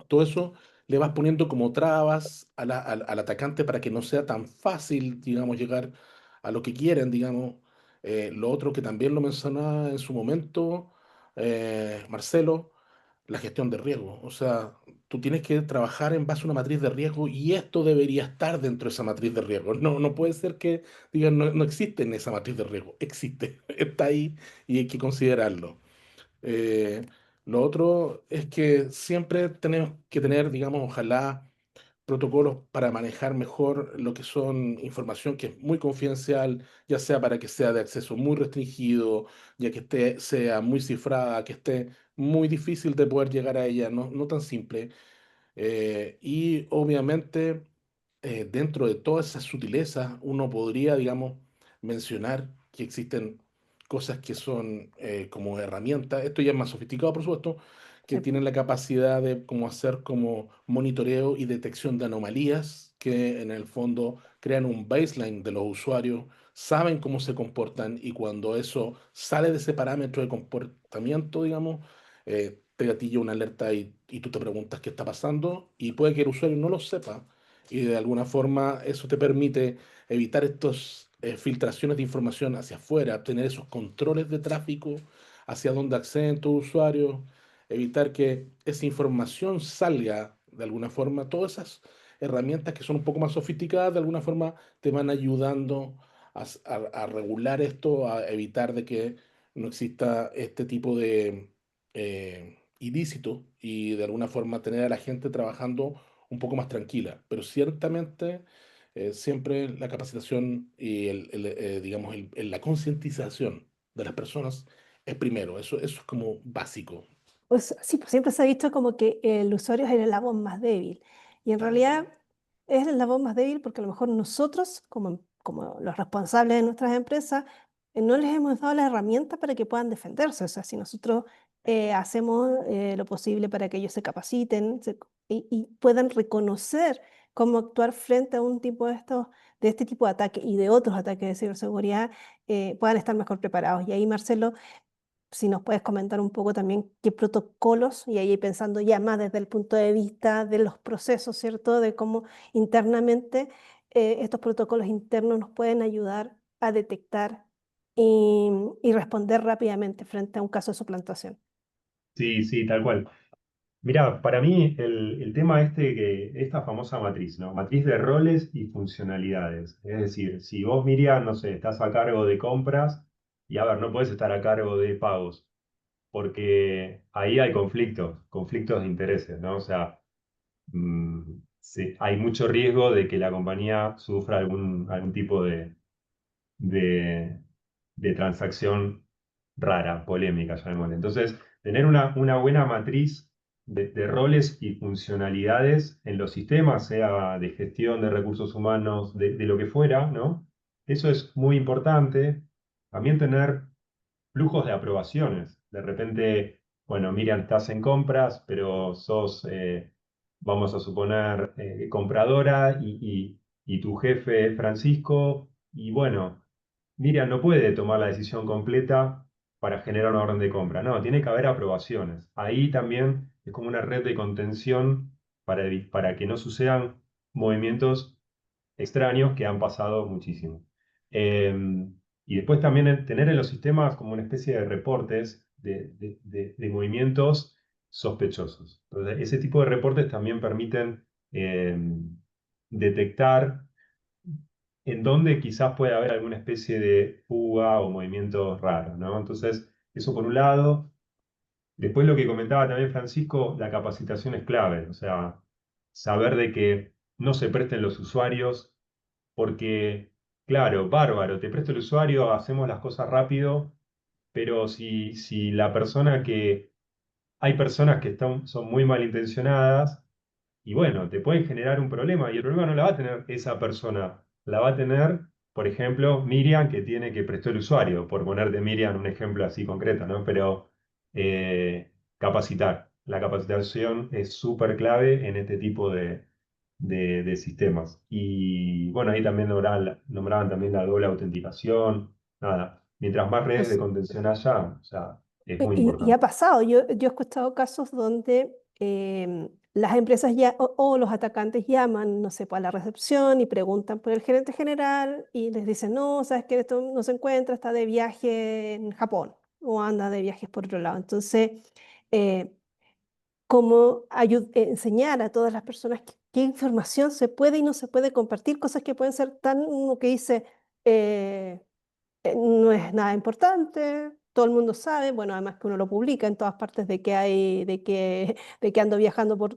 todo eso le vas poniendo como trabas al atacante para que no sea tan fácil, digamos, llegar a lo que quieren, digamos. Lo otro que también lo mencionaba en su momento, Marcelo, la gestión de riesgo. O sea, tú tienes que trabajar en base a una matriz de riesgo y esto debería estar dentro de esa matriz de riesgo. No puede ser que digan no existe en esa matriz de riesgo. Existe, está ahí y hay que considerarlo. Eh, lo otro es que siempre tenemos que tener, digamos, ojalá protocolos para manejar mejor lo que son información que es muy confidencial, ya sea para que sea de acceso muy restringido, ya que sea muy cifrada, que esté muy difícil de poder llegar a ella, no tan simple. Y obviamente, dentro de todas esas sutilezas, uno podría, digamos, mencionar que existen cosas que son como herramientas, esto ya es más sofisticado, por supuesto, que Sí. tienen la capacidad de como hacer como monitoreo y detección de anomalías, que en el fondo crean un baseline de los usuarios, saben cómo se comportan y cuando eso sale de ese parámetro de comportamiento, digamos, te gatilla una alerta y tú te preguntas qué está pasando y puede que el usuario no lo sepa y de alguna forma eso te permite evitar estas filtraciones de información hacia afuera, tener esos controles de tráfico hacia donde acceden tus usuarios, evitar que esa información salga de alguna forma. Todas esas herramientas que son un poco más sofisticadas de alguna forma te van ayudando a regular esto, a evitar de que no exista este tipo de ilícito y de alguna forma tener a la gente trabajando un poco más tranquila. Pero ciertamente siempre la capacitación y digamos, la concientización de las personas es primero. Eso es como básico. Pues sí, pues siempre se ha visto como que el usuario es el eslabón más débil. Y en Tal realidad cual. es el eslabón más débil porque a lo mejor nosotros, como los responsables de nuestras empresas, no les hemos dado las herramientas para que puedan defenderse. O sea, si nosotros hacemos lo posible para que ellos se capaciten y puedan reconocer cómo actuar frente a un tipo de este tipo de ataque y de otros ataques de ciberseguridad, puedan estar mejor preparados. Y ahí, Marcelo, si nos puedes comentar un poco también qué protocolos, y ahí pensando ya más desde el punto de vista de los procesos, ¿cierto? De cómo internamente estos protocolos internos nos pueden ayudar a detectar y responder rápidamente frente a un caso de suplantación. Sí, sí, tal cual. Mirá, para mí el tema esta famosa matriz, ¿no? Matriz de roles y funcionalidades. Es decir, si vos, Miriam, no sé, estás a cargo de compras y a ver, no puedes estar a cargo de pagos, porque ahí hay conflictos de intereses, ¿no? O sea, sí, hay mucho riesgo de que la compañía sufra algún tipo de, de transacción rara, polémica, llamémosle. Entonces, tener una buena matriz de roles y funcionalidades en los sistemas, sea de gestión de recursos humanos, de lo que fuera, ¿no? Eso es muy importante. También tener flujos de aprobaciones. De repente, bueno, Miriam, estás en compras, pero sos, vamos a suponer, compradora y tu jefe es Francisco, y bueno, Miriam no puede tomar la decisión completa para generar una orden de compra. No, tiene que haber aprobaciones. Ahí también es como una red de contención para que no sucedan movimientos extraños que han pasado muchísimo. Eh, y después también tener en los sistemas como una especie de reportes de movimientos sospechosos. Entonces, ese tipo de reportes también permiten detectar en dónde quizás puede haber alguna especie de fuga o movimiento raro, ¿no? Entonces, eso por un lado. Después lo que comentaba también Francisco, la capacitación es clave, o sea, saber de que no se presten los usuarios, porque, claro, bárbaro, te presto el usuario, hacemos las cosas rápido, pero si la persona que, hay personas que son muy malintencionadas y bueno, te pueden generar un problema y el problema no la va a tener esa persona, la va a tener, por ejemplo, Miriam que tiene que prestar el usuario, por ponerte Miriam un ejemplo así concreto, ¿no? Pero capacitar. La capacitación es súper clave en este tipo de sistemas. Y bueno, ahí también nombraban también la doble autenticación. Nada, mientras más redes de contención haya, o sea, es muy Y ha importante. pasado, yo he escuchado casos donde las empresas ya o los atacantes llaman, no sé, pues, a la recepción y preguntan por el gerente general y les dicen, no, sabes que esto no se encuentra, está de viaje en Japón o anda de viajes por otro lado. Entonces, eh, cómo enseñar a todas las personas qué información se puede y no se puede compartir, cosas que pueden ser tan, uno que dice, eh, no es nada importante, todo el mundo sabe, bueno, además que uno lo publica en todas partes de que hay, de que ando viajando por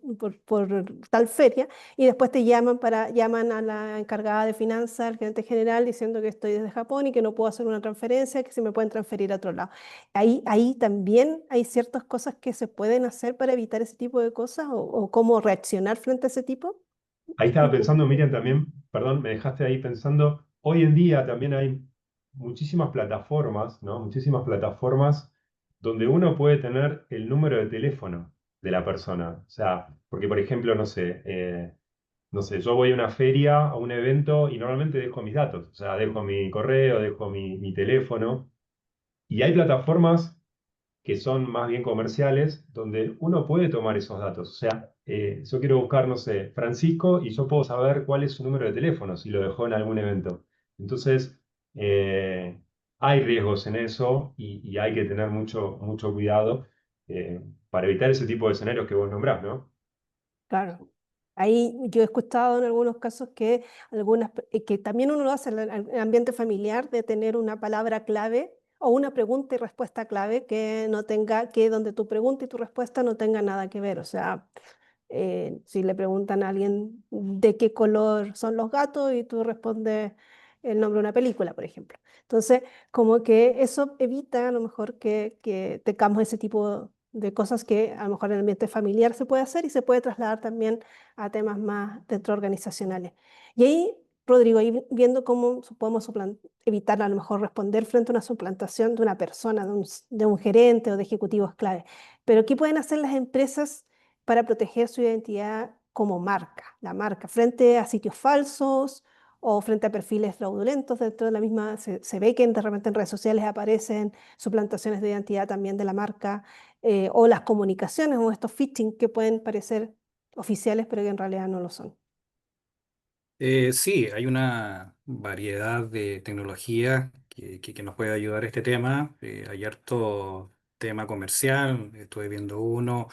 tal feria, y después llaman a la encargada de finanzas, al gerente general, diciendo que estoy desde Japón y que no puedo hacer una transferencia, que si me pueden transferir a otro lado. Ahí también hay ciertas cosas que se pueden hacer para evitar ese tipo de cosas o cómo reaccionar frente a ese tipo. Ahí estaba pensando, Miriam, también, perdón, me dejaste ahí pensando, hoy en día también hay muchísimas plataformas, ¿no? Muchísimas plataformas donde uno puede tener el número de teléfono de la persona. O sea, porque por ejemplo, no sé, yo voy a una feria, a un evento y normalmente dejo mis datos. O sea, dejo mi correo, dejo mi teléfono. Y hay plataformas que son más bien comerciales, donde uno puede tomar esos datos. O sea, yo quiero buscar, no sé, Francisco y yo puedo saber cuál es su número de teléfono si lo dejó en algún evento. Entonces, eh, hay riesgos en eso y hay que tener mucho cuidado para evitar ese tipo de escenarios que vos nombrás, ¿no? Claro. Ahí yo he escuchado en algunos casos que que también uno lo hace en el ambiente familiar de tener una palabra clave o una pregunta y respuesta clave que no tenga, que donde tu pregunta y tu respuesta no tengan nada que ver. O sea, si le preguntan a alguien de qué color son los gatos y tú respondes el nombre de una película, por ejemplo. Entonces, como que eso evita a lo mejor que tengamos ese tipo de cosas que a lo mejor en el ambiente familiar se puede hacer y se puede trasladar también a temas más dentro organizacionales. Y ahí, Rodrigo, ahí viendo cómo podemos evitar a lo mejor responder frente a una suplantación de una persona, de un gerente o de ejecutivos clave. Pero ¿qué pueden hacer las empresas para proteger su identidad como marca, la marca, frente a sitios falsos o frente a perfiles fraudulentos dentro de la misma? Se ve que de repente en redes sociales aparecen suplantaciones de identidad también de la marca, o las comunicaciones o estos phishing que pueden parecer oficiales pero que en realidad no lo son. Sí, hay una variedad de tecnologías que nos puede ayudar a este tema. Hay harto tema comercial, estuve viendo uno.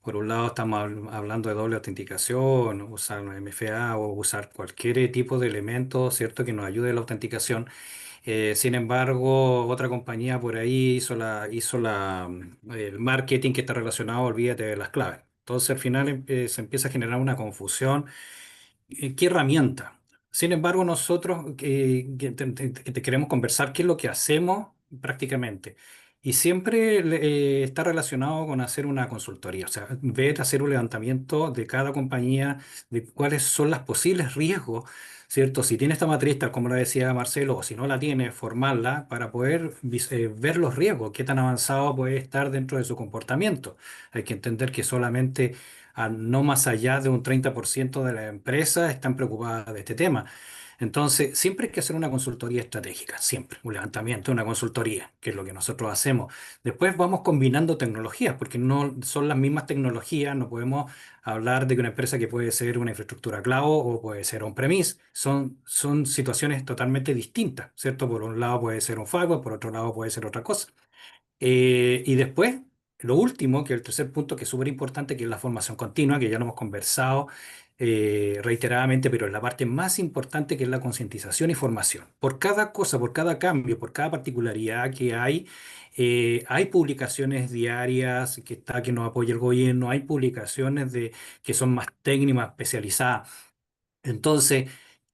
Por un lado, estamos hablando de doble autenticación, usar un MFA o usar cualquier tipo de elemento, ¿cierto?, que nos ayude a la autenticación. Sin embargo, otra compañía por ahí el marketing que está relacionado, olvídate de las claves. Entonces, al final se empieza a generar una confusión. ¿Qué herramienta? Sin embargo, nosotros que te queremos conversar qué es lo que hacemos prácticamente. Y siempre está relacionado con hacer una consultoría, o sea, ver, hacer un levantamiento de cada compañía, de cuáles son los posibles riesgos, ¿cierto? Si tiene esta matriz, tal como lo decía Marcelo, o si no la tiene, formarla para poder ver los riesgos, qué tan avanzado puede estar dentro de su comportamiento. Hay que entender que solamente no más allá de un 30% de las empresas están preocupadas de este tema. Entonces, siempre hay que hacer una consultoría estratégica, siempre, un levantamiento, una consultoría, que es lo que nosotros hacemos. Después vamos combinando tecnologías, porque no son las mismas tecnologías, no podemos hablar de que una empresa que puede ser una infraestructura cloud o puede ser on-premise, son situaciones totalmente distintas, ¿cierto? Por un lado puede ser un firewall, por otro lado puede ser otra cosa. Y después, lo último, que es el tercer punto, que es súper importante, que es la formación continua, que ya lo hemos conversado reiteradamente, pero es la parte más importante, que es la concientización y formación. Por cada cosa, por cada cambio, por cada particularidad que hay publicaciones diarias que nos apoya el gobierno, hay publicaciones que son más técnicas, más especializadas. Entonces,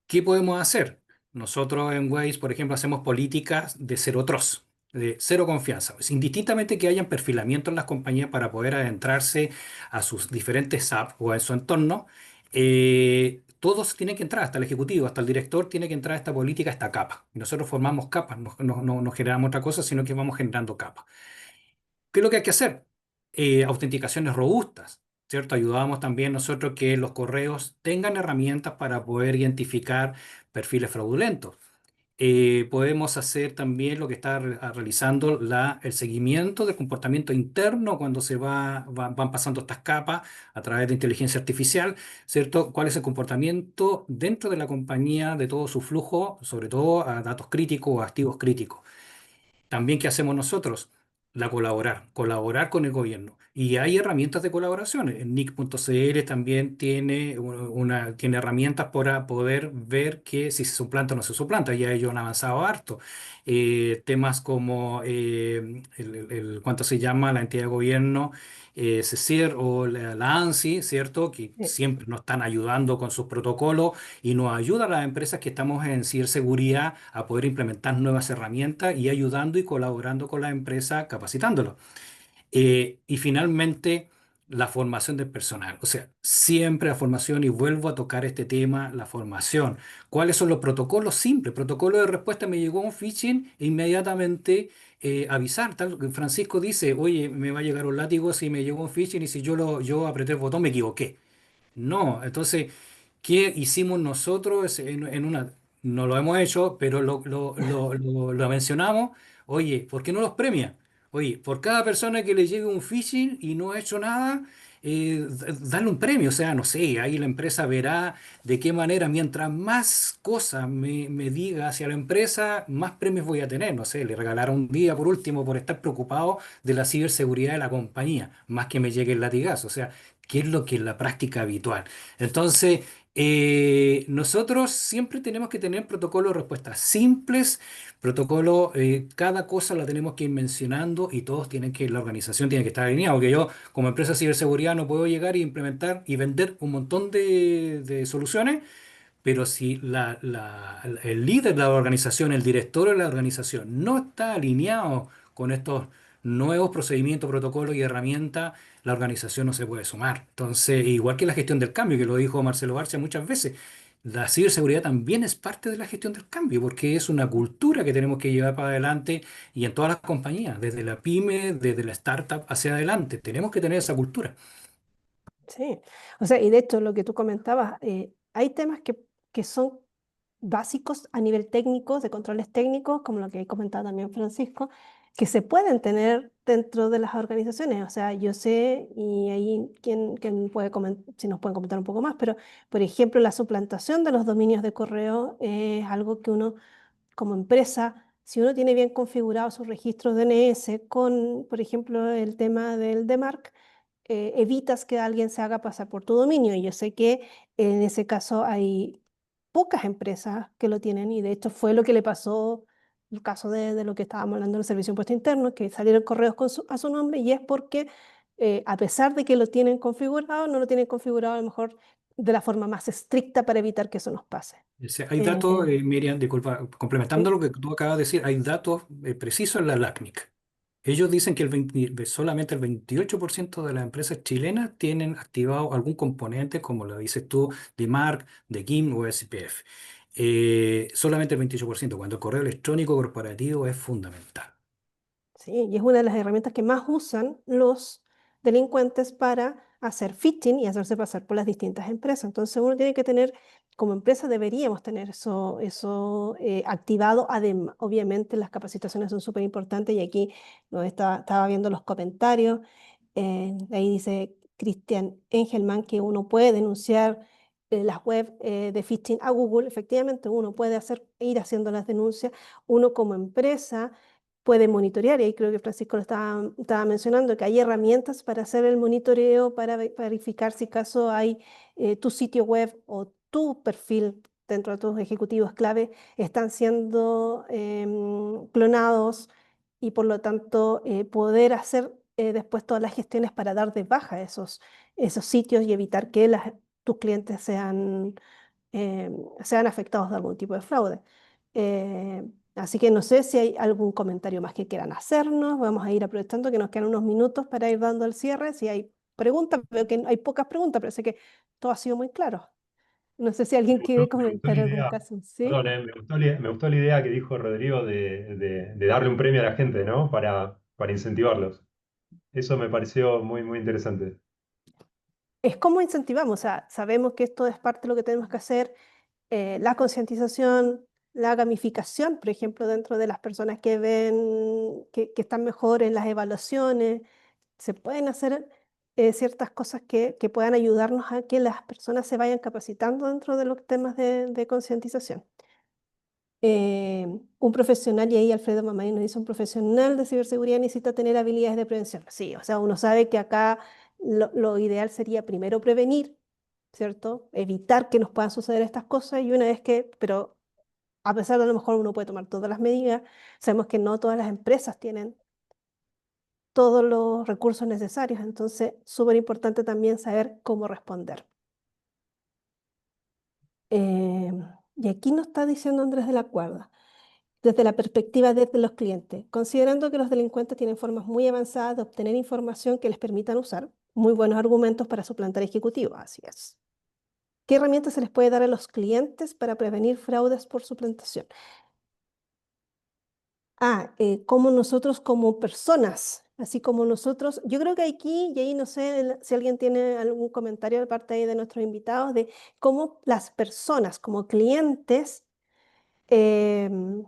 ¿qué podemos hacer? Nosotros en Waze, por ejemplo, hacemos políticas de cero trust, de cero confianza. Pues, indistintamente que hayan perfilamiento en las compañías para poder adentrarse a sus diferentes apps o a su entorno, todos tienen que entrar, hasta el ejecutivo, hasta el director tiene que entrar a esta política, a esta capa. Y nosotros formamos capas, no generamos otra cosa, sino que vamos generando capas. ¿Qué es lo que hay que hacer? Autenticaciones robustas, ¿cierto? Ayudamos también nosotros que los correos tengan herramientas para poder identificar perfiles fraudulentos. Podemos hacer también lo que está realizando el seguimiento del comportamiento interno cuando van pasando estas capas a través de inteligencia artificial, ¿cierto? ¿Cuál es el comportamiento dentro de la compañía, de todo su flujo, sobre todo a datos críticos o activos críticos? También, ¿qué hacemos nosotros? Colaborar con el gobierno. Y hay herramientas de colaboración. El NIC.cl también tiene herramientas para poder ver que si se suplanta o no se suplanta. Ya ellos han avanzado harto. Temas como, ¿cuánto se llama? La entidad de gobierno, CECIR o la ANSI, ¿cierto? Que Sí. siempre nos están ayudando con sus protocolos y nos ayuda a las empresas que estamos en ciberseguridad a poder implementar nuevas herramientas y ayudando y colaborando con la empresa, capacitándolos. Y finalmente, la formación del personal. O sea, siempre la formación, y vuelvo a tocar este tema, la formación. ¿Cuáles son los protocolos simples? Protocolo de respuesta: me llegó un phishing, e inmediatamente avisar. Tal que Francisco dice, oye, me va a llegar un látigo si me llegó un phishing y si yo apreté el botón me equivoqué. No, entonces, ¿qué hicimos nosotros en una? No lo hemos hecho, pero lo mencionamos. Oye, ¿por qué no los premia? Oye, por cada persona que le llegue un phishing y no ha hecho nada, darle un premio. O sea, no sé, ahí la empresa verá de qué manera, mientras más cosas me diga hacia la empresa, más premios voy a tener. No sé, le regalará un día por último por estar preocupado de la ciberseguridad de la compañía, más que me llegue el latigazo. O sea, ¿qué es lo que es la práctica habitual? Entonces, nosotros siempre tenemos que tener protocolos de respuesta simples, protocolo, cada cosa la tenemos que ir mencionando y todos la organización tiene que estar alineada, porque yo como empresa de ciberseguridad no puedo llegar e implementar y vender un montón de soluciones, pero si el líder de la organización, el director de la organización no está alineado con estos nuevos procedimientos, protocolos y herramientas, la organización no se puede sumar. Entonces, igual que la gestión del cambio, que lo dijo Marcelo Barcia muchas veces, la ciberseguridad también es parte de la gestión del cambio, porque es una cultura que tenemos que llevar para adelante y en todas las compañías, desde la pyme, desde la startup hacia adelante. Tenemos que tener esa cultura. Sí, o sea, y de hecho lo que tú comentabas, hay temas que son básicos a nivel técnico, de controles técnicos, como lo que comentaba también Francisco, que se pueden tener dentro de las organizaciones. O sea, yo sé, y ahí quien puede si nos pueden comentar un poco más, pero por ejemplo, la suplantación de los dominios de correo es algo que uno como empresa, si uno tiene bien configurado sus registros DNS con, por ejemplo, el tema del DMARC, evitas que alguien se haga pasar por tu dominio. Y yo sé que en ese caso hay pocas empresas que lo tienen y de hecho fue lo que le pasó el caso de lo que estábamos hablando del servicio de impuesto interno, que salieron correos a su nombre y es porque a pesar de que lo tienen configurado, no lo tienen configurado a lo mejor de la forma más estricta para evitar que eso nos pase. Hay datos, Miriam, disculpa, complementando Sí, lo que tú acabas de decir, hay datos precisos en la LACNIC. Ellos dicen que solamente el 28% de las empresas chilenas tienen activado algún componente, como lo dices tú, de MARC, de GIM o SPF. Solamente el 28%, cuando el correo electrónico corporativo es fundamental. sí, y es una de las herramientas que más usan los delincuentes para hacer phishing y hacerse pasar por las distintas empresas. Entonces uno tiene que tener como empresa deberíamos tener eso activado. Además, obviamente las capacitaciones son súper importantes y aquí estaba viendo los comentarios. Ahí dice Christian Engelmann que uno puede denunciar las web de phishing a Google. Efectivamente, uno puede ir haciendo las denuncias. Uno como empresa puede monitorear, y ahí creo que Francisco lo estaba mencionando, que hay herramientas para hacer el monitoreo, para verificar si acaso hay tu sitio web o tu perfil dentro de tus ejecutivos clave están siendo clonados, y por lo tanto poder hacer después todas las gestiones para dar de baja esos sitios y evitar que tus clientes eh, sean afectados de algún tipo de fraude. Así que no sé si hay algún comentario más que quieran hacernos. Vamos a ir aprovechando que nos quedan unos minutos para ir dando el cierre. Si hay preguntas, veo que hay pocas preguntas, pero sé que todo ha sido muy claro. No sé si alguien quiere Me gustó la comentar algún idea, caso. ¿Sí? perdón, me gustó la idea que dijo Rodrigo de darle un premio a la gente, ¿no? Para incentivarlos. Eso me pareció muy, muy interesante. Es como incentivamos, o sea, sabemos que esto es parte de lo que tenemos que hacer. La concientización, la gamificación, por ejemplo, dentro de las personas que ven que están mejor en las evaluaciones, se pueden hacer ciertas cosas que puedan ayudarnos a que las personas se vayan capacitando dentro de los temas de concientización. Un profesional, y ahí Alfredo Mamay nos dice, un profesional de ciberseguridad necesita tener habilidades de prevención. Sí, o sea, uno sabe que acá lo ideal sería primero prevenir, ¿cierto? Evitar que nos puedan suceder estas cosas, y una vez pero a pesar de a lo mejor uno puede tomar todas las medidas, sabemos que no todas las empresas tienen todos los recursos necesarios, entonces súper importante también saber cómo responder. Eh, y aquí nos está diciendo Andrés de la Cuerda, desde la perspectiva de los clientes, considerando que los delincuentes tienen formas muy avanzadas de obtener información que les permitan usar muy buenos argumentos para suplantar ejecutivos, así es. ¿Qué herramientas se les puede dar a los clientes para prevenir fraudes por suplantación? Como nosotros como personas, así como nosotros, yo creo que aquí, y ahí no sé si alguien tiene algún comentario de parte ahí de nuestros invitados, de cómo las personas como clientes, em,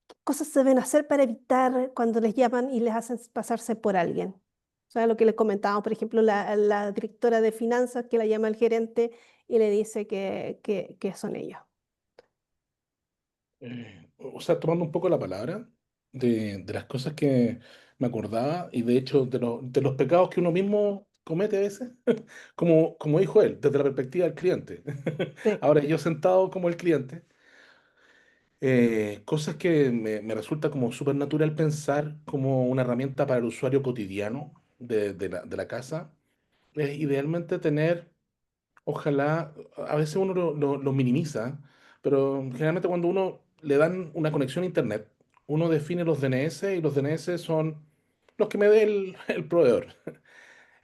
qué cosas se deben hacer para evitar cuando les llaman y les hacen pasarse por alguien. O sea, lo que les comentábamos, por ejemplo, la directora de finanzas que la llama el gerente y le dice que son ellos. O sea, tomando un poco la palabra de las cosas que me acordaba y de hecho de los pecados que uno mismo comete a veces, como dijo él, desde la perspectiva del cliente. Sí. Ahora yo sentado como el cliente, cosas que me resulta como súper natural pensar como una herramienta para el usuario cotidiano de la casa, es idealmente tener. Ojalá, a veces uno lo minimiza, pero generalmente cuando uno le dan una conexión a internet, uno define los DNS y los DNS son los que me dé el proveedor.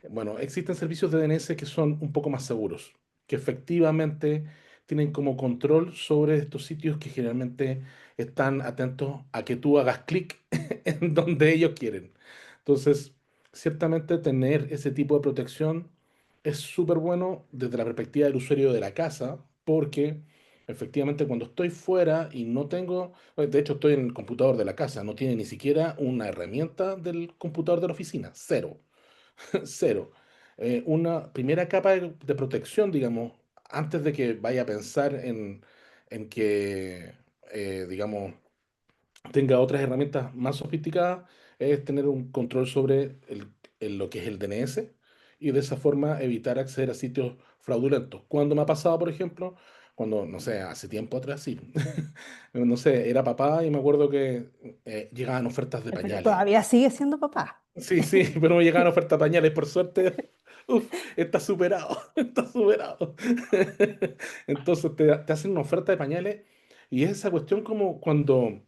Bueno, existen servicios de DNS que son un poco más seguros, que efectivamente tienen como control sobre estos sitios que generalmente están atentos a que tú hagas clic en donde ellos quieren. Entonces, ciertamente tener ese tipo de protección es súper bueno desde la perspectiva del usuario de la casa, porque efectivamente cuando estoy fuera y no tengo, de hecho estoy en el computador de la casa, no tiene ni siquiera una herramienta del computador de la oficina, cero. Cero. Una primera capa de protección, digamos, antes de que vaya a pensar en que, digamos, tenga otras herramientas más sofisticadas, es tener un control sobre lo que es el DNS y de esa forma evitar acceder a sitios fraudulentos. Cuando me ha pasado, por ejemplo, cuando, no sé, hace tiempo atrás, sí, no sé, era papá y me acuerdo que llegaban ofertas de Pero pañales. todavía sigue siendo papá. Sí, sí, pero me llegaban ofertas de pañales, por suerte. Uf, está superado, está superado. Entonces te hacen una oferta de pañales y es esa cuestión como cuando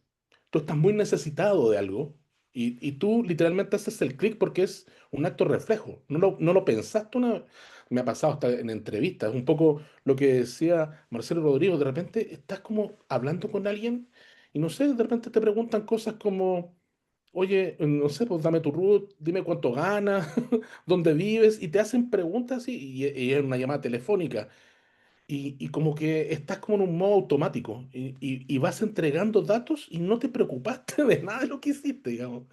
tú estás muy necesitado de algo y tú literalmente haces el clic porque es un acto reflejo. No lo pensaste una vez. Me ha pasado hasta en entrevistas, un poco lo que decía Marcelo Rodrigo, de repente estás como hablando con alguien y no sé, de repente te preguntan cosas como... Oye, no sé, pues dame tu root, dime cuánto ganas, dónde vives, y te hacen preguntas así, y es una llamada telefónica. y como que estás como en un modo automático y vas entregando datos y no te preocupaste de nada de lo que hiciste, digamos.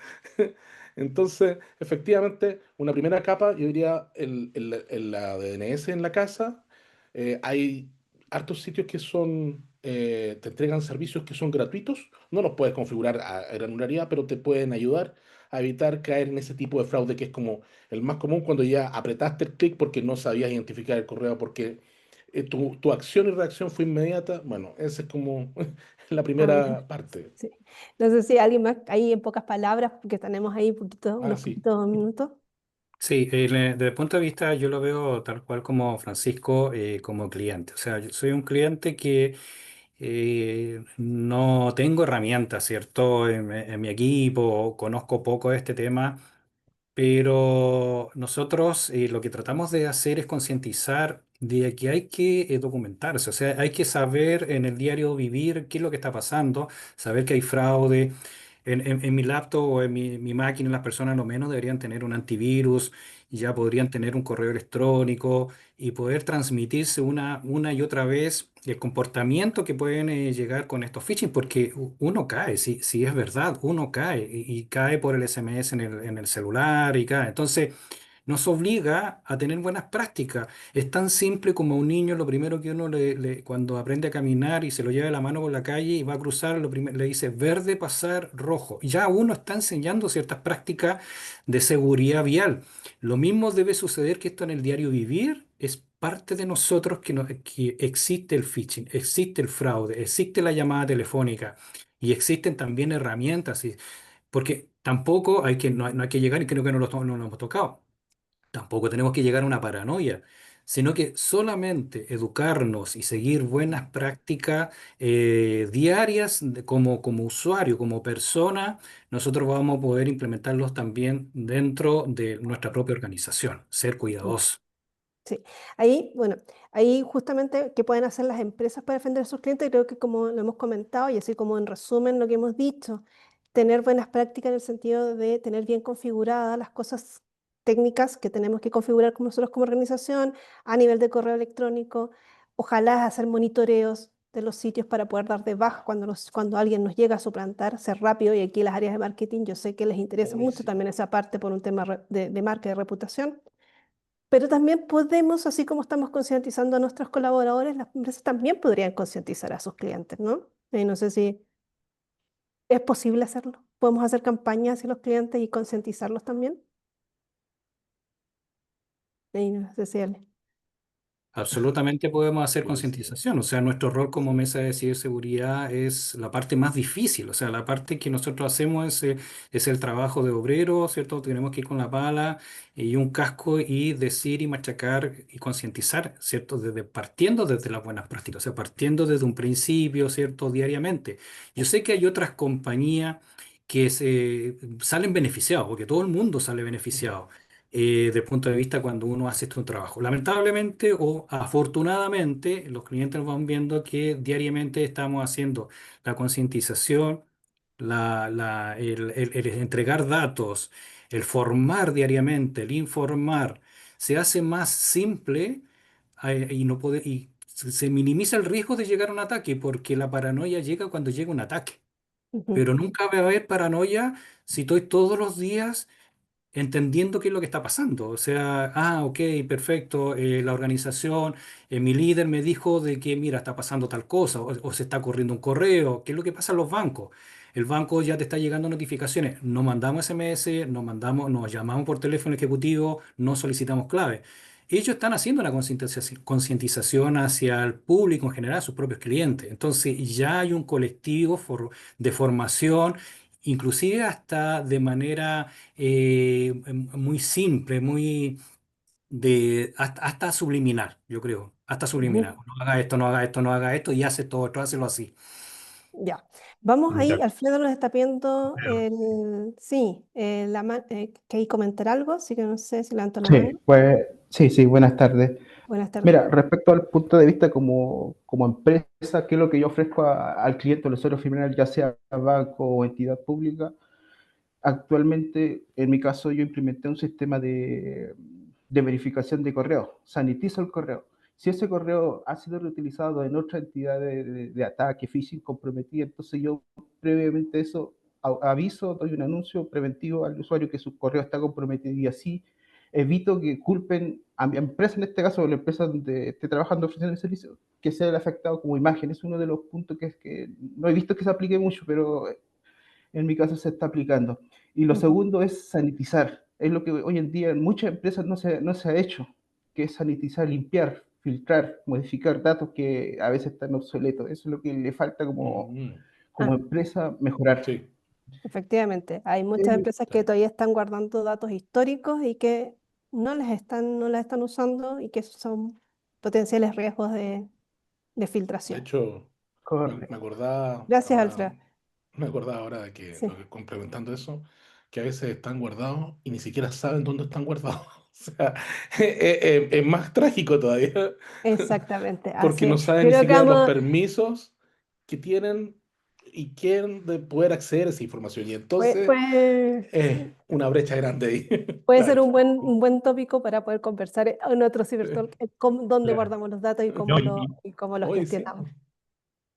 Entonces, efectivamente, una primera capa, yo diría, la DNS en la casa, hay hartos sitios que te entregan servicios que son gratuitos, no los puedes configurar a granularidad, pero te pueden ayudar a evitar caer en ese tipo de fraude que es como el más común cuando ya apretaste el clic porque no sabías identificar el correo, porque tu acción y reacción fue inmediata. Bueno, esa es como la Ah, ya. primera parte. Sí. No sé si alguien más, ahí en pocas palabras, porque tenemos ahí Ah, unos sí. poquitos minutos. Sí, desde el punto de vista yo lo veo tal cual como Francisco, como cliente. O sea, yo soy un cliente que no tengo herramientas, ¿cierto? En mi equipo, conozco poco de este tema, pero nosotros lo que tratamos de hacer es concientizar de que hay que documentarse, o sea, hay que saber en el diario vivir qué es lo que está pasando, saber que hay fraude. En mi laptop o en mi máquina las personas lo menos deberían tener un antivirus, ya podrían tener un correo electrónico y poder transmitirse una y otra vez el comportamiento que pueden llegar con estos phishing, porque uno cae, si es verdad, uno cae y cae por el SMS en el celular y cae. Entonces, nos obliga a tener buenas prácticas. Es tan simple como a un niño, lo primero que uno cuando aprende a caminar y se lo lleva de la mano por la calle y va a cruzar, le dice verde, pasar, rojo. Y ya uno está enseñando ciertas prácticas de seguridad vial. Lo mismo debe suceder que esto en el diario vivir es parte de nosotros que existe el phishing, existe el fraude, existe la llamada telefónica y existen también herramientas, porque tampoco no hay que llegar, y creo que no lo hemos tocado, tampoco tenemos que llegar a una paranoia, sino que solamente educarnos y seguir buenas prácticas diarias como usuario, como persona, nosotros vamos a poder implementarlos también dentro de nuestra propia organización, ser cuidadosos. Sí, ahí, bueno, ahí justamente qué pueden hacer las empresas para defender a sus clientes, creo que como lo hemos comentado y así como en resumen lo que hemos dicho, tener buenas prácticas en el sentido de tener bien configuradas las cosas técnicas que tenemos que configurar como nosotros como organización a nivel de correo electrónico, ojalá hacer monitoreos de los sitios para poder dar de baja cuando alguien nos llega a suplantar, ser rápido y aquí las áreas de marketing yo sé que les interesa Uy, mucho sí. también esa parte por un tema de marca y de reputación. Pero también podemos, así como estamos concientizando a nuestros colaboradores, las empresas también podrían concientizar a sus clientes, ¿no? Y no sé si es posible hacerlo. Podemos hacer campañas hacia los clientes y concientizarlos también. Y no sé si Absolutamente podemos hacer Buenísimo. concientización, o sea, nuestro rol como mesa de ciberseguridad es la parte más difícil, o sea, la parte que nosotros hacemos es el trabajo de obrero, ¿cierto? Tenemos que ir con la pala y un casco y decir y machacar y concientizar, ¿cierto? Partiendo desde las buenas prácticas, o sea, partiendo desde un principio, ¿cierto? Diariamente. Yo sé que hay otras compañías que salen beneficiados, porque todo el mundo sale beneficiado desde el punto de vista cuando uno hace esto un trabajo. Lamentablemente o afortunadamente, los clientes van viendo que diariamente estamos haciendo la concientización, el entregar datos, el formar diariamente, el informar, se hace más simple y, no puede, y se minimiza el riesgo de llegar a un ataque, porque la paranoia llega cuando llega un ataque. ujú, Pero nunca va a haber paranoia si estoy todos los días entendiendo qué es lo que está pasando. O sea, ok, perfecto, la organización, mi líder me dijo de que, mira, está pasando tal cosa, o se está corriendo un correo, ¿qué es lo que pasa en los bancos? El banco ya te está llegando notificaciones, no mandamos SMS, nos llamamos por teléfono ejecutivo, no solicitamos clave. Ellos están haciendo una concientización hacia el público en general, sus propios clientes. Entonces ya hay un colectivo de formación, inclusive hasta de manera muy simple, hasta subliminal, yo creo, hasta subliminal. ujú. No haga esto, no haga esto, no haga esto y hace todo esto, hácelo así. Ya. Vamos De ahí, Alfredo nos está pidiendo acuerdo. sí, que hay comentar algo, así que no sé si levanto la Sí, mano. pues sí, sí, buenas tardes. Buenas tardes. Mira, respecto al punto de vista como empresa, ¿qué es lo que yo ofrezco al cliente o al usuario final, ya sea banco o entidad pública? Actualmente, en mi caso, yo implementé un sistema de verificación de correo, sanitizo el correo. Si ese correo ha sido reutilizado en otra entidad de ataque, phishing comprometida, entonces yo previamente eso aviso, doy un anuncio preventivo al usuario que su correo está comprometido y así evito que culpen a mi empresa, en este caso, la empresa donde esté trabajando ofreciendo el servicio, que sea el afectado como imagen. Es uno de los puntos que es que no he visto que se aplique mucho, pero en mi caso se está aplicando. Y lo Ujú. segundo es sanitizar. Es lo que hoy en día en muchas empresas no se ha hecho, que es sanitizar, limpiar, filtrar, modificar datos que a veces están obsoletos. Eso es lo que le falta Mm, como Ah, empresa mejorar. sí, efectivamente, hay muchas Eh, empresas que sí. todavía están guardando datos históricos y que no las están usando y que son potenciales riesgos de De filtración. hecho, me Correcto. acordaba Gracias, ahora, Alfredo. de que, Sí, complementando eso, que a veces están guardados y ni siquiera saben dónde están guardados. O sea, es más trágico todavía, exacamente, así porque no es. saben Yo ni creo que siquiera los vamos, permisos que tienen y quieren de poder acceder a esa información. Y puede, entonces, puede, una brecha grande ahí. puede ser Claro, un buen tópico para poder conversar en otro Cibertalk, dónde Claro. guardamos los datos No, y cómo los hoy sí. gestionamos.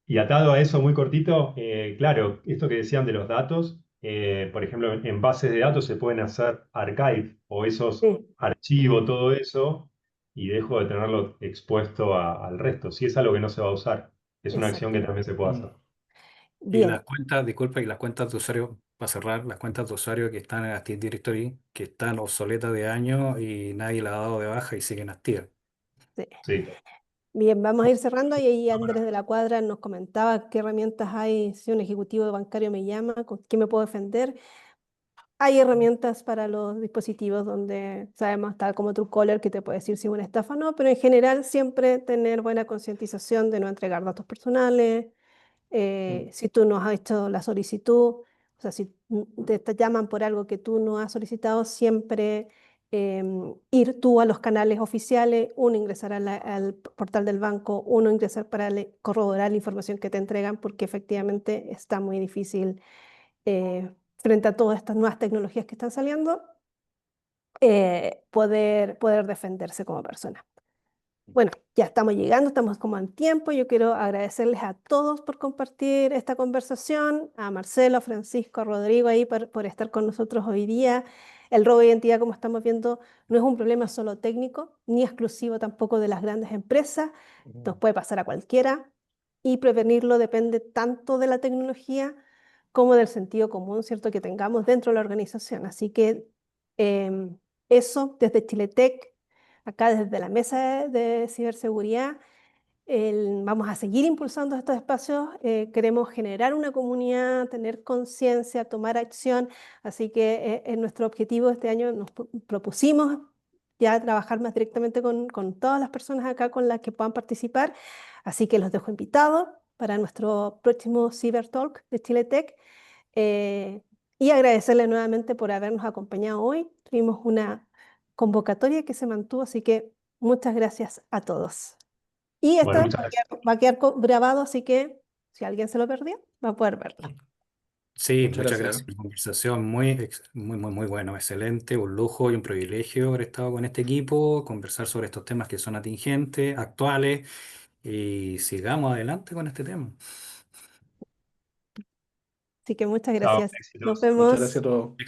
y atado a eso muy cortito, claro, esto que decían de los datos, por ejemplo, en bases de datos se pueden hacer archive o esos Sí, archivos, todo eso, y dejo de tenerlo expuesto al resto. Si es algo que no se va a usar, es una acción que exacto. también se puede Mm, hacer. Y Bien, las cuentas, disculpa, y las cuentas de usuario, para cerrar, las cuentas de usuario que están en Active Directory, que están obsoletas de años y nadie la ha dado de baja y siguen activas. sí. Sí. Bien, vamos a ir cerrando y ahí Andrés de la Cuadra nos comentaba qué herramientas hay si un ejecutivo bancario me llama, con qué me puedo defender. Hay herramientas para los dispositivos donde sabemos, tal como Truecaller, que te puede decir si es una estafa o no, pero en general siempre tener buena concientización de no entregar datos personales, mm, si tú no has hecho la solicitud, o sea, si te llaman por algo que tú no has solicitado, siempre ir tú a los canales oficiales, uno ingresar al portal del banco, uno ingresar para corroborar la información que te entregan, porque efectivamente está muy difícil frente a todas estas nuevas tecnologías que están saliendo, poder defenderse como persona. Bueno, ya estamos llegando, estamos como en tiempo. Yo quiero agradecerles a todos por compartir esta conversación, a Marcelo, a Francisco, a Rodrigo ahí por estar con nosotros hoy día. El robo de identidad, como estamos viendo, no es un problema solo técnico, ni exclusivo tampoco de las grandes empresas. Nos mm. puede pasar a cualquiera y prevenirlo depende tanto de la tecnología como del sentido común, ¿cierto?, que tengamos dentro de la organización. Así que eso desde Chiletech acá desde la mesa de ciberseguridad, vamos a seguir impulsando estos espacios, queremos generar una comunidad, tener conciencia, tomar acción, así que en nuestro objetivo este año nos propusimos ya trabajar más directamente con todas las personas acá con las que puedan participar, así que los dejo invitados para nuestro próximo Cyber Talk de Chile Tech. Y agradecerle nuevamente por habernos acompañado hoy. Tuvimos una convocatoria que se mantuvo, así que muchas gracias a todos. Y Bueno, esta muchas gracias. va a quedar grabado, así que si alguien se lo perdió, va a poder verlo. Sí, Muchas muchas gracias. gracias por la conversación, muy bueno, excelente, un lujo y un privilegio haber estado con este equipo, conversar sobre estos temas que son atingentes, actuales, y sigamos adelante con este tema. Así que muchas Chao, gracias. Nos éxitos. Muchas gracias a vemos. todos.